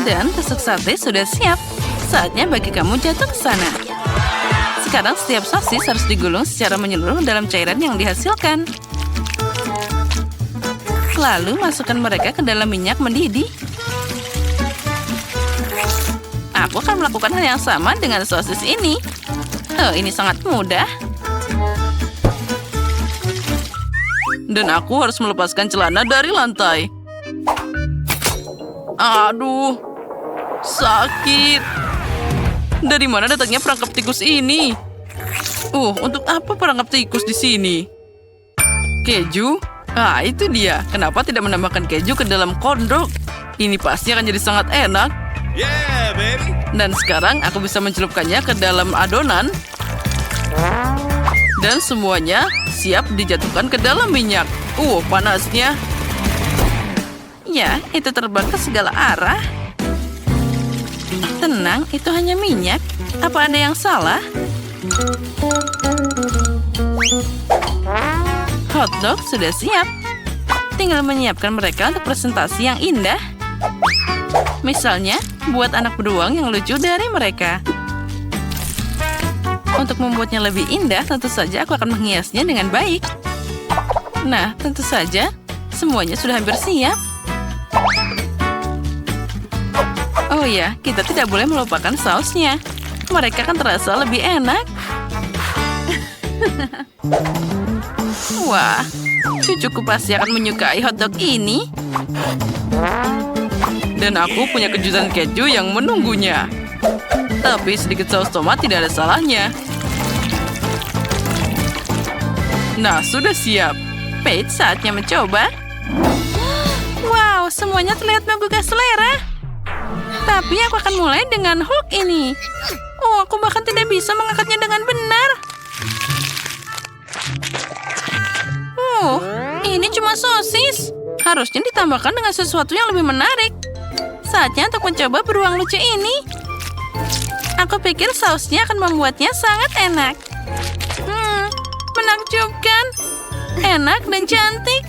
Dan tusuk sate sudah siap. Saatnya bagi kamu jatuh ke sana. Sekarang setiap sosis harus digulung secara menyeluruh dalam cairan yang dihasilkan. Lalu masukkan mereka ke dalam minyak mendidih. Aku akan melakukan hal yang sama dengan sosis ini. Oh, ini sangat mudah. Dan aku harus melepaskan celana dari lantai. Aduh, sakit. Dari mana datangnya perangkap tikus ini? Untuk apa perangkap tikus di sini? Keju? Itu dia. Kenapa tidak menambahkan keju ke dalam kondok? Ini pasti akan jadi sangat enak. Yeah, baby. Dan sekarang aku bisa mencelupkannya ke dalam adonan. Dan semuanya siap dijatuhkan ke dalam minyak. Panasnya. Ya, itu terbang ke segala arah. Tenang, itu hanya minyak. Apa ada yang salah? Hotdog sudah siap. Tinggal menyiapkan mereka untuk presentasi yang indah. Misalnya, buat anak beruang yang lucu dari mereka. Untuk membuatnya lebih indah, tentu saja aku akan menghiasnya dengan baik. Nah, tentu saja, semuanya sudah hampir siap. Oh ya, kita tidak boleh melupakan sausnya. Mereka kan terasa lebih enak. Wah, cucuku pasti akan menyukai hotdog ini. Dan aku punya kejutan keju yang menunggunya. Tapi sedikit saus tomat tidak ada salahnya. Nah, sudah siap. Paige, saatnya mencoba. Wow, semuanya terlihat menggugah selera. Tapi aku akan mulai dengan hook ini. Aku bahkan tidak bisa mengangkatnya dengan benar. Ini cuma sosis. Harusnya ditambahkan dengan sesuatu yang lebih menarik. Saatnya untuk mencoba beruang lucu ini. Aku pikir sausnya akan membuatnya sangat enak. Menakjubkan. Enak dan cantik.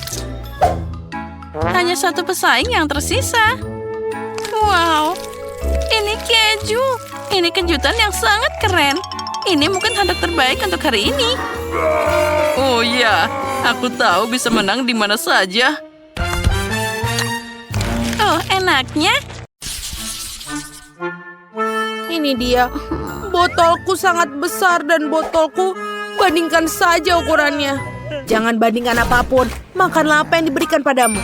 Hanya satu pesaing yang tersisa. Wow, ini keju. Ini kejutan yang sangat keren. Ini mungkin hotdog terbaik untuk hari ini. Oh iya, aku tahu bisa menang di mana saja. Oh, enaknya. Ini dia. Botolku sangat besar dan botolku bandingkan saja ukurannya. Jangan bandingkan apapun. Makanlah apa yang diberikan padamu.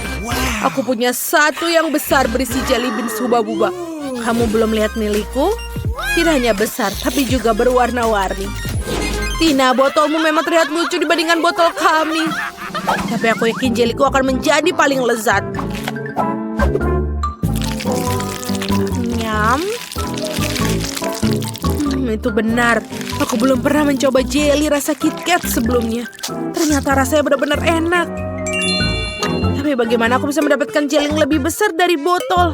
Aku punya satu yang besar berisi jelly beans hubba-bubba. Kamu belum lihat milikku? Tidak hanya besar, tapi juga berwarna-warni. Tina, botolmu memang terlihat lucu dibandingkan botol kami. Tapi aku yakin jellyku akan menjadi paling lezat. Nyam. Itu benar. Aku belum pernah mencoba jelly rasa KitKat sebelumnya. Ternyata rasanya benar-benar enak. Tapi bagaimana aku bisa mendapatkan jelly yang lebih besar dari botol?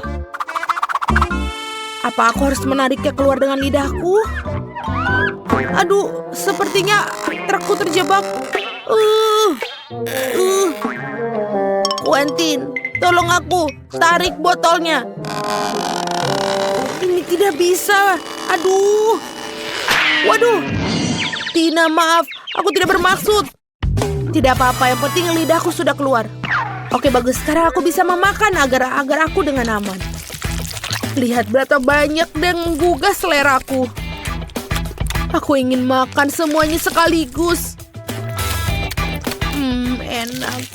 Apa aku harus menariknya keluar dengan lidahku? Aduh, sepertinya trukku terjebak. Quentin, tolong aku. Tarik botolnya. Ini tidak bisa. Aduh. Waduh. Tina, maaf. Aku tidak bermaksud. Tidak apa-apa, yang penting lidahku sudah keluar. Oke, bagus. Sekarang aku bisa memakan agar aku dengan aman. Lihat berapa banyak dan menggugah seleraku. Aku ingin makan semuanya sekaligus. Enak.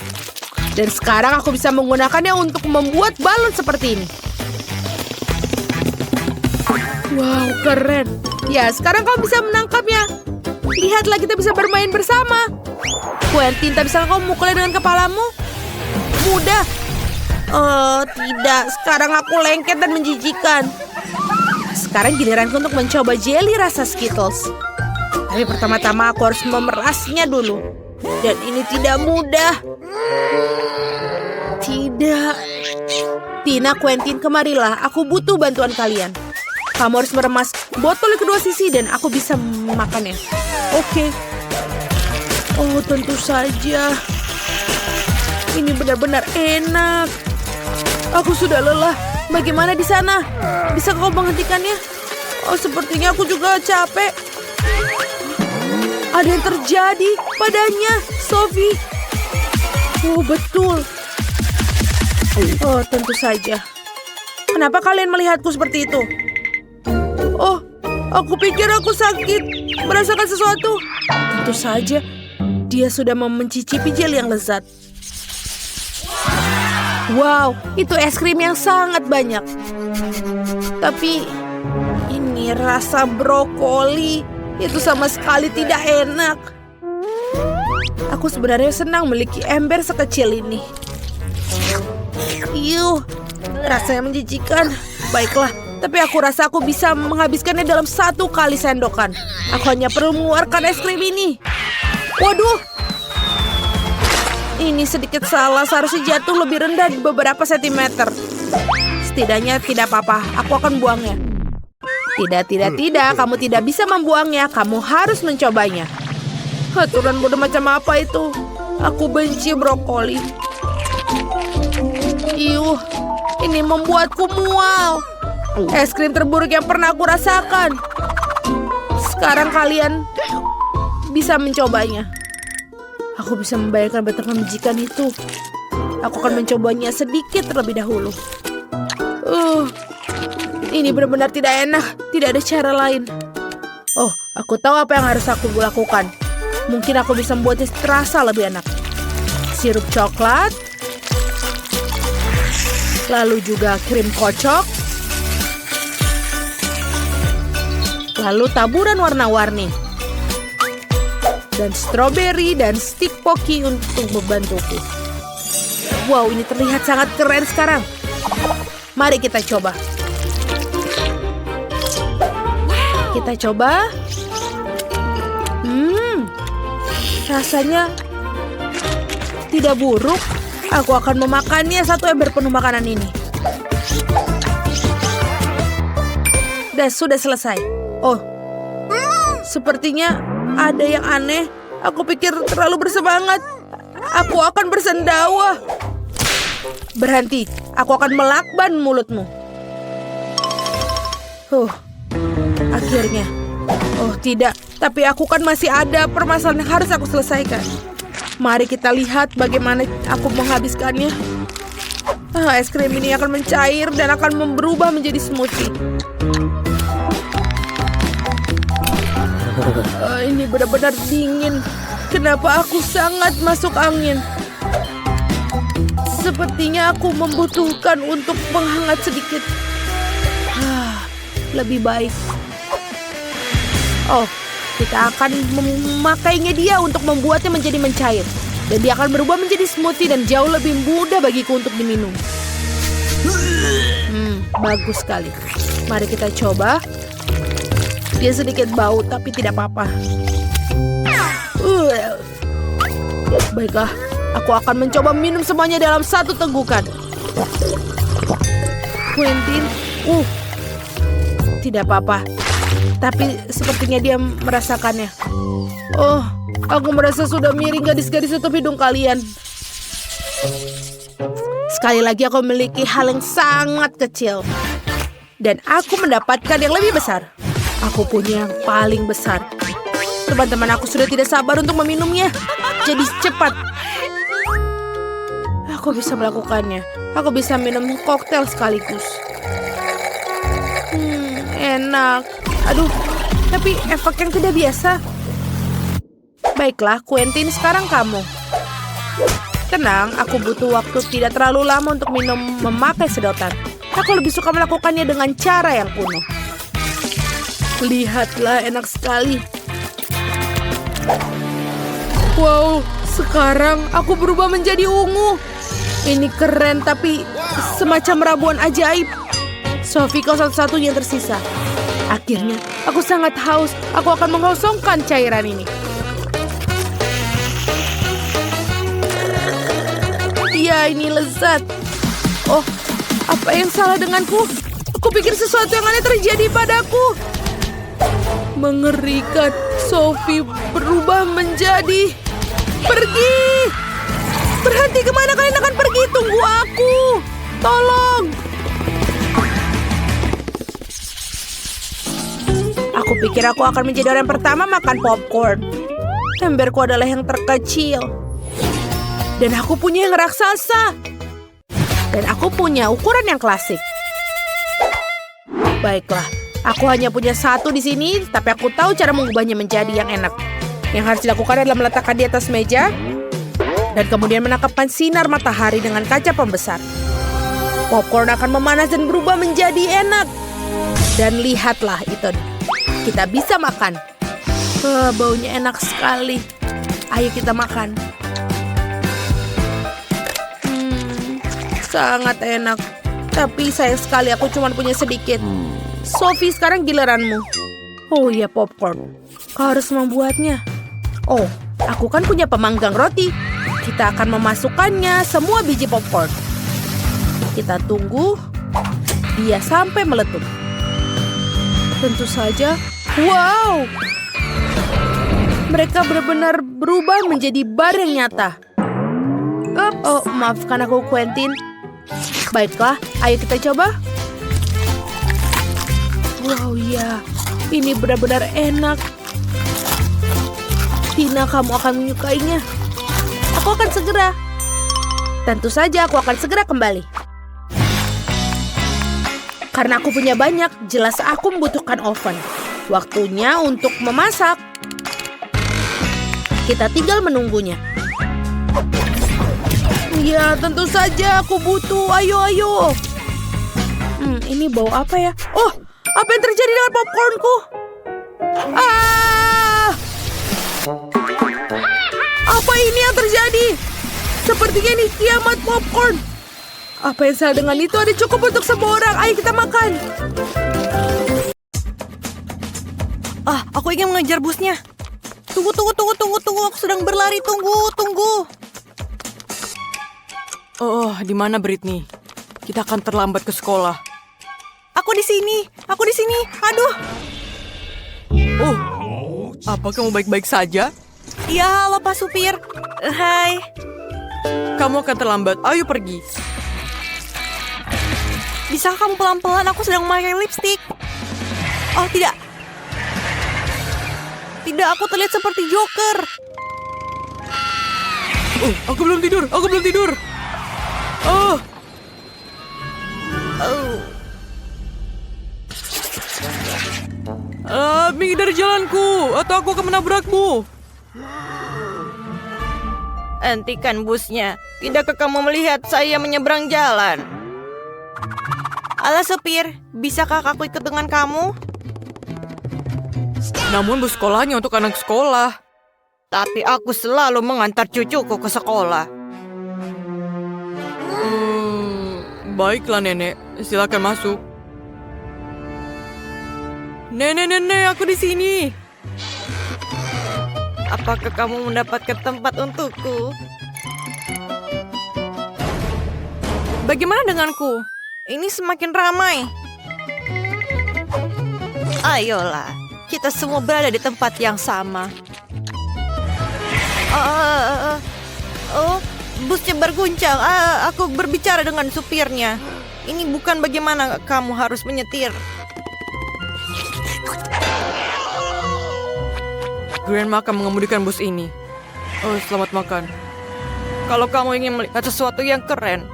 Dan sekarang aku bisa menggunakannya untuk membuat balon seperti ini. Wow, keren. Ya, sekarang kamu bisa menangkapnya. Lihatlah, kita bisa bermain bersama. Quentin, tak bisa kamu mukulnya dengan kepalamu? mudah. Oh, tidak. Sekarang aku lengket dan menjijikan. Sekarang giliranku untuk mencoba jelly rasa Skittles. Tapi pertama-tama aku harus memerasnya dulu. Dan ini tidak mudah. Tidak. Tina, Quentin, kemarilah. Aku butuh bantuan kalian. Kamu harus meremas botol di kedua sisi dan aku bisa memakannya. Oke. Oh, tentu saja. Ini benar-benar enak. Aku sudah lelah. Bagaimana di sana? Bisa kau menghentikannya? Oh, sepertinya aku juga capek. Ada yang terjadi padanya, Sophie. Oh, betul. Oh, tentu saja. Kenapa kalian melihatku seperti itu? Oh, aku pikir aku sakit. Merasakan sesuatu. Tentu saja. Dia sudah mencicipi jeli yang lezat. Wow, itu es krim yang sangat banyak. Tapi ini rasa brokoli. Itu sama sekali tidak enak. Aku sebenarnya senang memiliki ember sekecil ini. Yuh, rasanya menjijikan. Baiklah, tapi aku rasa aku bisa menghabiskannya dalam 1 kali sendokan. Aku hanya perlu mengeluarkan es krim ini. Waduh, ini sedikit salah, seharusnya jatuh lebih rendah beberapa sentimeter. Setidaknya tidak apa-apa, aku akan buangnya. Tidak, kamu tidak bisa membuangnya, kamu harus mencobanya. Aturan bodoh macam apa itu? Aku benci brokoli. Iuh, ini membuatku mual. Es krim terburuk yang pernah aku rasakan. Sekarang kalian bisa mencobanya. Aku bisa membayangkan betapa menjijikan itu. Aku akan mencobanya sedikit terlebih dahulu. Ini benar-benar tidak enak. Tidak ada cara lain. Oh, aku tahu apa yang harus aku lakukan. Mungkin aku bisa membuatnya terasa lebih enak. Sirup coklat. Lalu juga krim kocok. Lalu taburan warna-warni. Dan stroberi dan stick pocky untuk membantuku. Wow, ini terlihat sangat keren sekarang. Mari kita coba. Kita coba. Rasanya tidak buruk. Aku akan memakannya 1 ember penuh makanan ini. Dan sudah selesai. Oh, sepertinya ada yang aneh. Aku pikir terlalu bersemangat. Aku akan bersendawa. Berhenti. Aku akan melakban mulutmu. Akhirnya. Oh, tidak. Tapi aku kan masih ada permasalahan yang harus aku selesaikan. Mari kita lihat bagaimana aku menghabiskannya. Es krim ini akan mencair dan akan berubah menjadi smoothie. Ini benar-benar dingin. Kenapa aku sangat masuk angin? Sepertinya aku membutuhkan untuk menghangat sedikit. Lebih baik. Oh, kita akan memakainya dia untuk membuatnya menjadi mencair. Dan dia akan berubah menjadi smoothie dan jauh lebih mudah bagiku untuk diminum. Bagus sekali. Mari kita coba. Dia sedikit bau, tapi tidak apa-apa. Baiklah, aku akan mencoba minum semuanya dalam 1 tegukan. Quentin, tidak apa-apa. Tapi sepertinya dia merasakannya. Oh, aku merasa sudah miring gadis-gadis tutup hidung kalian. Sekali lagi aku memiliki hal yang sangat kecil. Dan aku mendapatkan yang lebih besar. Aku punya yang paling besar. Teman-teman aku sudah tidak sabar untuk meminumnya. Jadi cepat. Aku bisa melakukannya. Aku bisa minum koktail sekaligus. Enak. Aduh, tapi efek yang tidak biasa. Baiklah, Quentin, sekarang kamu. Tenang, aku butuh waktu tidak terlalu lama untuk memakai sedotan. Aku lebih suka melakukannya dengan cara yang kuno. Lihatlah, enak sekali. Wow, sekarang aku berubah menjadi ungu. Ini keren tapi semacam ramuan ajaib. Sophie, kau satu-satunya yang tersisa. Akhirnya, aku sangat haus. Aku akan mengosongkan cairan ini. Ya, ini lezat. Oh, apa yang salah denganku? Aku pikir sesuatu yang aneh terjadi padaku. Mengerikan. Sophie berubah menjadi... Pergi! Berhenti, kemana kalian akan pergi? Tunggu aku! Tolong! Aku pikir aku akan menjadi orang pertama makan popcorn. Emberku adalah yang terkecil. Dan aku punya yang raksasa. Dan aku punya ukuran yang klasik. Baiklah, aku hanya punya satu di sini, tapi aku tahu cara mengubahnya menjadi yang enak. Yang harus dilakukan adalah meletakkan di atas meja, dan kemudian menangkapkan sinar matahari dengan kaca pembesar. Popcorn akan memanas dan berubah menjadi enak. Dan lihatlah itu, kita bisa makan. Baunya enak sekali. Ayo kita makan. Sangat enak. Tapi sayang sekali aku cuma punya sedikit. Sophie, sekarang giliranmu. Oh ya, popcorn. Kau harus membuatnya. Oh, aku kan punya pemanggang roti. Kita akan memasukkannya semua biji popcorn. Kita tunggu dia sampai meletup. Tentu saja. Wow! Mereka benar-benar berubah menjadi bar yang nyata. Oh, maafkan aku, Quentin. Baiklah, ayo kita coba. Wow, ya. Ini benar-benar enak. Tina, kamu akan menyukainya. Aku akan segera. Tentu saja aku akan segera kembali. Karena aku punya banyak, jelas aku membutuhkan oven. Waktunya untuk memasak. Kita tinggal menunggunya. Ya, tentu saja aku butuh. Ayo. Ini bau apa ya? Oh, apa yang terjadi dengan popcornku? Apa ini yang terjadi? Sepertinya ini kiamat popcorn. Apa yang salah dengan itu? Ada cukup untuk semua orang. Ayo kita makan. Aku ingin mengejar busnya. Tunggu. Aku sedang berlari. Tunggu. Oh, di mana Britney? Kita akan terlambat ke sekolah. Aku di sini. Aduh. Oh, apa kamu baik-baik saja? Ya, halo Pak Supir. Hai. Kamu akan terlambat. Ayo pergi. Bisa kamu pelan-pelan? Aku sedang memakai lipstik. Oh, tidak. Tidak, aku terlihat seperti Joker. Oh, aku belum tidur. Oh. Minggir dari jalanku, atau aku akan menabrakmu. Hentikan busnya. Tidakkah kamu melihat saya menyeberang jalan? Alah supir, bisakah aku ikut dengan kamu? Namun bus sekolahnya untuk anak sekolah. Tapi aku selalu mengantar cucuku ke sekolah. Baiklah nenek, silakan masuk. Nenek, aku di sini. Apakah kamu mendapatkan tempat untukku? Bagaimana denganku? Ini semakin ramai. Ayolah, kita semua berada di tempat yang sama. Oh, busnya berguncang. Aku berbicara dengan supirnya. Ini bukan bagaimana kamu harus menyetir. Grandma akan mengemudikan bus ini. Oh, selamat makan. Kalau kamu ingin melihat sesuatu yang keren,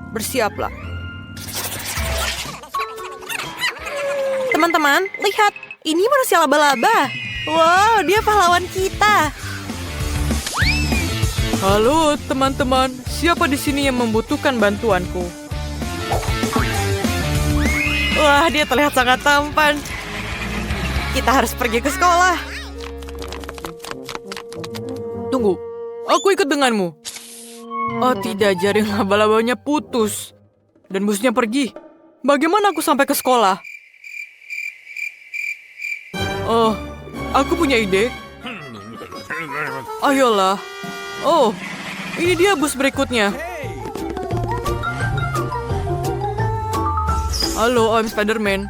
bersiaplah. Teman-teman, lihat. Ini manusia laba-laba. Wow, dia pahlawan kita. Halo, teman-teman. Siapa di sini yang membutuhkan bantuanku? Wah, dia terlihat sangat tampan. Kita harus pergi ke sekolah. Tunggu, aku ikut denganmu. Oh tidak, jaring laba-labanya putus. Dan busnya pergi. Bagaimana aku sampai ke sekolah? Oh, aku punya ide. Ayolah. Oh, ini dia bus berikutnya. Halo, I'm Spider-Man.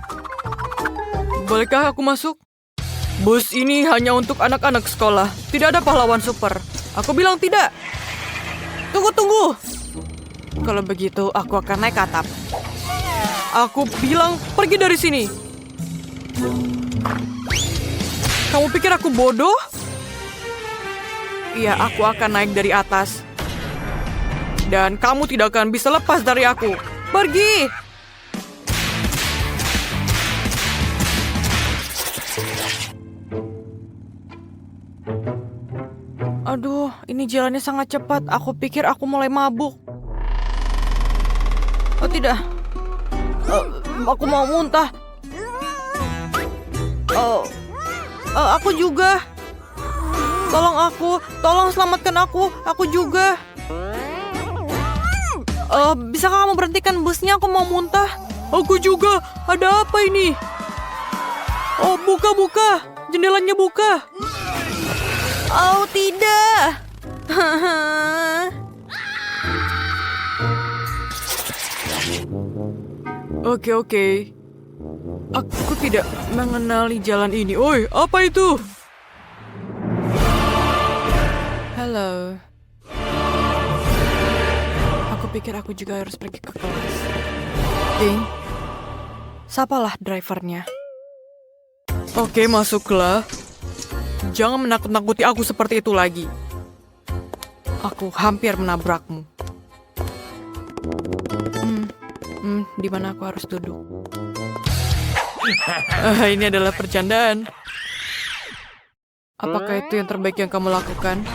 Bolehkah aku masuk? Bus ini hanya untuk anak-anak sekolah. Tidak ada pahlawan super. Aku bilang tidak. Tunggu. Kalau begitu, aku akan naik ke atap. Aku bilang pergi dari sini. Kamu pikir aku bodoh? Iya, aku akan naik dari atas. Dan kamu tidak akan bisa lepas dari aku. Pergi! Aduh, ini jalannya sangat cepat. Aku pikir aku mulai mabuk. Oh tidak. Aku mau muntah. Aku juga. Tolong selamatkan aku juga. Bisakah kamu berhentikan busnya? Aku mau muntah. Aku juga. Ada apa ini? Oh, buka. Jendelanya buka. Oh, tidak. Oke. Aku tidak mengenali jalan ini. Oi, apa itu? Halo. Aku pikir aku juga harus pergi ke kelas. Ding, sapalah drivernya. Oke, masuklah. Jangan menakut-nakuti aku seperti itu lagi. Aku hampir menabrakmu. Di mana aku harus duduk? Ini adalah percandaan. Apakah itu yang terbaik yang kamu lakukan?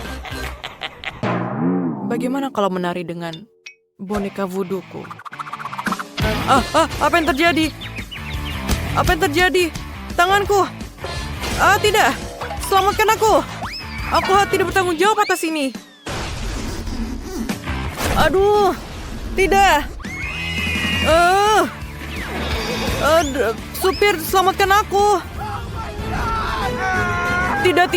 Bagaimana kalau menari dengan boneka voodoo-ku? Apa yang terjadi? Tanganku! Tidak! Selamatkan aku! Aku tidak bertanggung jawab atas ini. Aduh! Tidak! Supir, selamatkan aku! Tidak!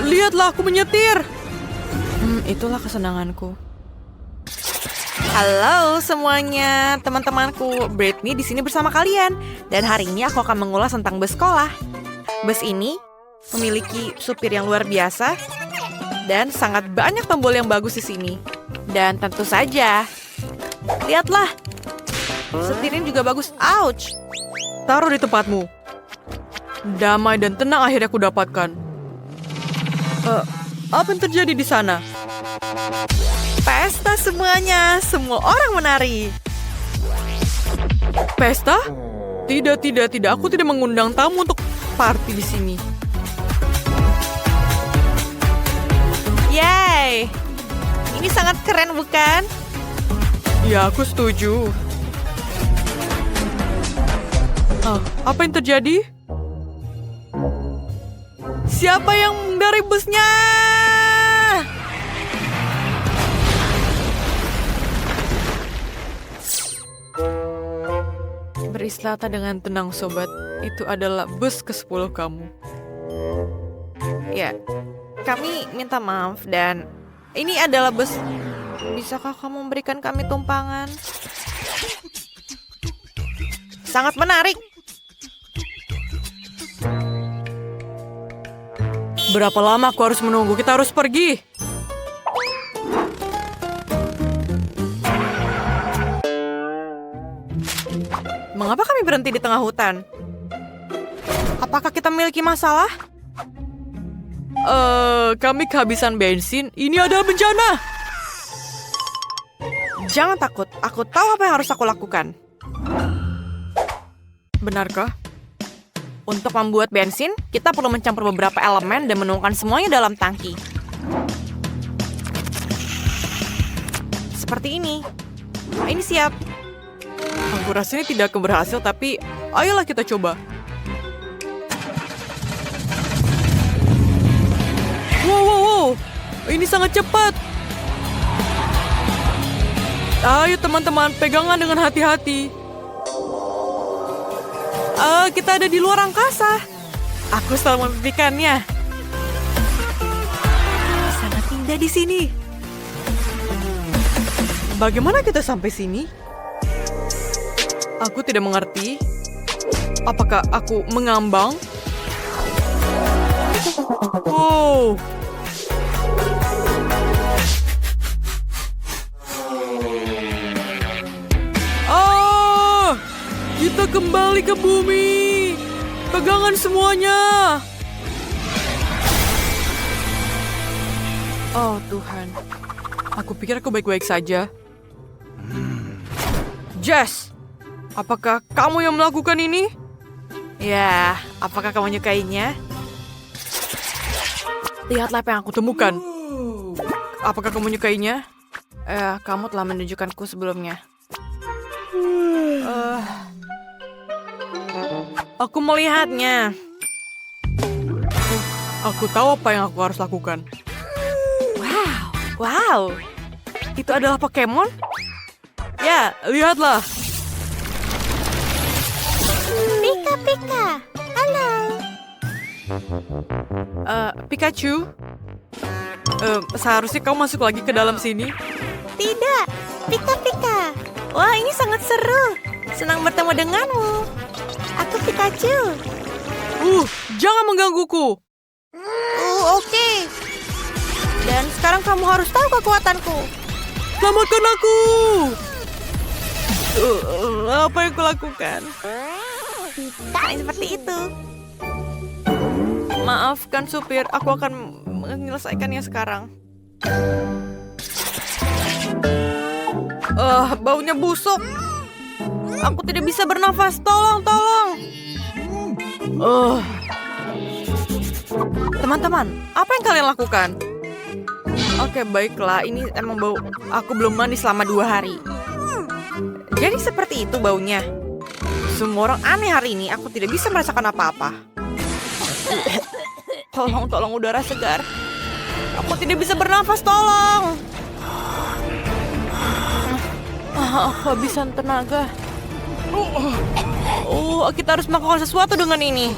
Lihatlah, aku menyetir! Itulah kesenanganku. Halo semuanya, teman-temanku. Britney di sini bersama kalian. Dan hari ini aku akan mengulas tentang bus sekolah. Bus ini memiliki supir yang luar biasa dan sangat banyak tombol yang bagus di sini. Dan tentu saja, lihatlah, setirnya juga bagus. Ouch! Taruh di tempatmu. Damai dan tenang akhirnya aku dapatkan. Apa yang terjadi di sana? Pesta semuanya, semua orang menari. Pesta? Tidak. Aku tidak mengundang tamu untuk party di sini. Yay! Ini sangat keren, bukan? Ya, aku setuju. Apa yang terjadi? Siapa yang mengendarai busnya? Beristirahat dengan tenang, sobat. Itu adalah bus ke-10 kamu. Ya, kami minta maaf dan ini adalah bus. Bisakah kamu memberikan kami tumpangan? Sangat menarik. Berapa lama aku harus menunggu? Kita harus pergi. Mengapa kami berhenti di tengah hutan? Apakah kita memiliki masalah? Kami kehabisan bensin. Ini ada bencana. Jangan takut. Aku tahu apa yang harus aku lakukan. Benarkah? Untuk membuat bensin, kita perlu mencampur beberapa elemen dan menuangkan semuanya dalam tangki. Seperti ini. Nah, ini siap. Aku rasa ini tidak akan berhasil, tapi ayolah kita coba. Wow. Ini sangat cepat. Ayo teman-teman, pegangan dengan hati-hati. Kita ada di luar angkasa. Aku selalu memimpikannya. Sangat indah di sini. Bagaimana kita sampai sini? Aku tidak mengerti. Apakah aku mengambang? Oh. Kita kembali ke bumi. Pegangan semuanya. Oh Tuhan. Aku pikir aku baik-baik saja. Jess, apakah kamu yang melakukan ini? Ya, apakah kamu menyukainya? Lihatlah apa yang aku temukan. Apakah kamu menyukainya? Kamu telah menunjukkanku sebelumnya. Aku melihatnya. Aku tahu apa yang aku harus lakukan. Wow. Itu adalah Pokemon? Ya, lihatlah. Pika-pika. Halo. Pikachu? Seharusnya kamu masuk lagi ke dalam sini. Tidak. Pika-pika. Wah, ini sangat seru. Senang bertemu denganmu. Aku Pikachu. Jangan menggangguku. Oke. Dan sekarang kamu harus tahu kekuatanku. Selamatkan aku. Apa yang kulakukan? Tak seperti itu. Maafkan supir, aku akan menyelesaikannya sekarang. Baunya busuk. Aku tidak bisa bernafas. Tolong. Teman-teman, apa yang kalian lakukan? Oke, baiklah. Ini emang bau. Aku belum mandi selama 2 hari. Jadi seperti itu baunya. Semua orang aneh hari ini. Aku tidak bisa merasakan apa-apa. Tolong udara segar. Aku tidak bisa bernafas, tolong. Aku habisan tenaga. Kita harus melakukan sesuatu dengan ini.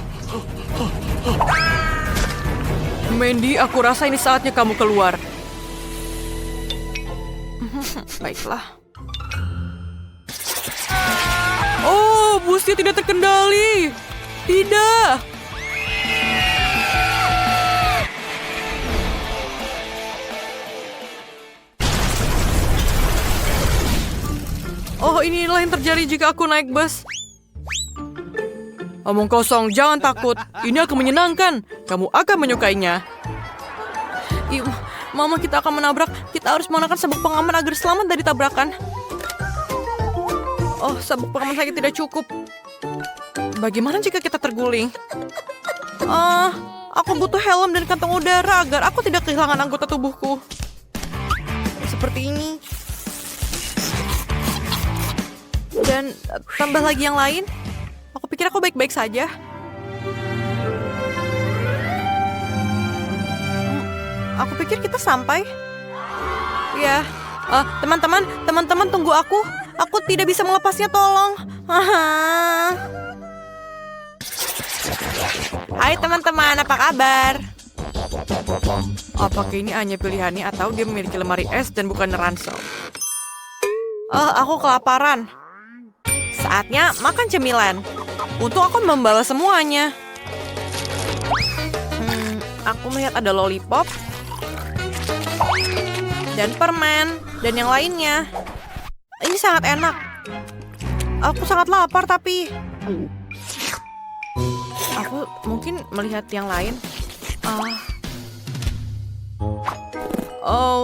Mandy, aku rasa ini saatnya kamu keluar. Baiklah. Busnya tidak terkendali. Tidak. Inilah yang terjadi jika aku naik bus. Omong kosong, jangan takut. Ini akan menyenangkan. Kamu akan menyukainya. Mama, kita akan menabrak. Kita harus menggunakan sabuk pengaman agar selamat dari tabrakan. Sabuk pengaman saya tidak cukup. Bagaimana jika kita terguling? Aku butuh helm dan kantong udara agar aku tidak kehilangan anggota tubuhku. Seperti ini. Dan tambah lagi yang lain. Aku pikir aku baik-baik saja. Aku pikir kita sampai. Ya, teman-teman tunggu aku. Aku tidak bisa melepasnya, tolong. Hai teman-teman, apa kabar? Apakah ini hanya pilihannya atau dia memiliki lemari es dan bukan ransel? Aku kelaparan. Saatnya makan cemilan. Untung aku membalas semuanya. Aku melihat ada lollipop dan permen dan yang lainnya. Ini sangat enak. Aku sangat lapar tapi aku mungkin melihat yang lain.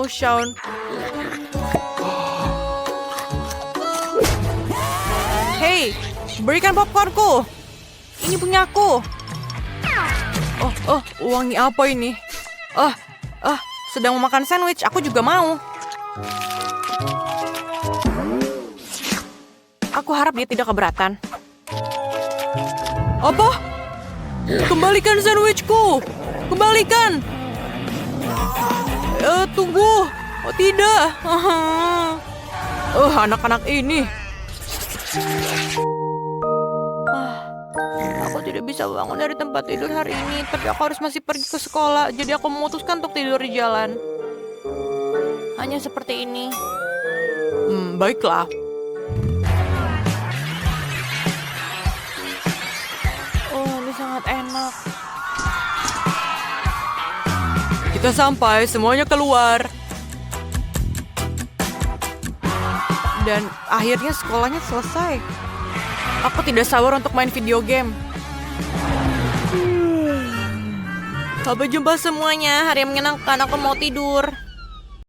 Shaun. Hey, berikan popcornku. Ini punyaku. Wangi apa ini? Sedang memakan sandwich. Aku juga mau. Aku harap dia tidak keberatan. Apa? Kembalikan sandwichku. Kembalikan. Tunggu. Oh tidak. Anak-anak ini. Aku tidak bisa bangun dari tempat tidur hari ini, tapi aku harus masih pergi ke sekolah. Jadi aku memutuskan untuk tidur di jalan. Hanya seperti ini. Baiklah. Oh, ini sangat enak. Kita sampai, semuanya keluar. Dan akhirnya sekolahnya selesai. Aku tidak sabar untuk main video game. Sampai jumpa semuanya, hari yang menyenangkan, aku mau tidur.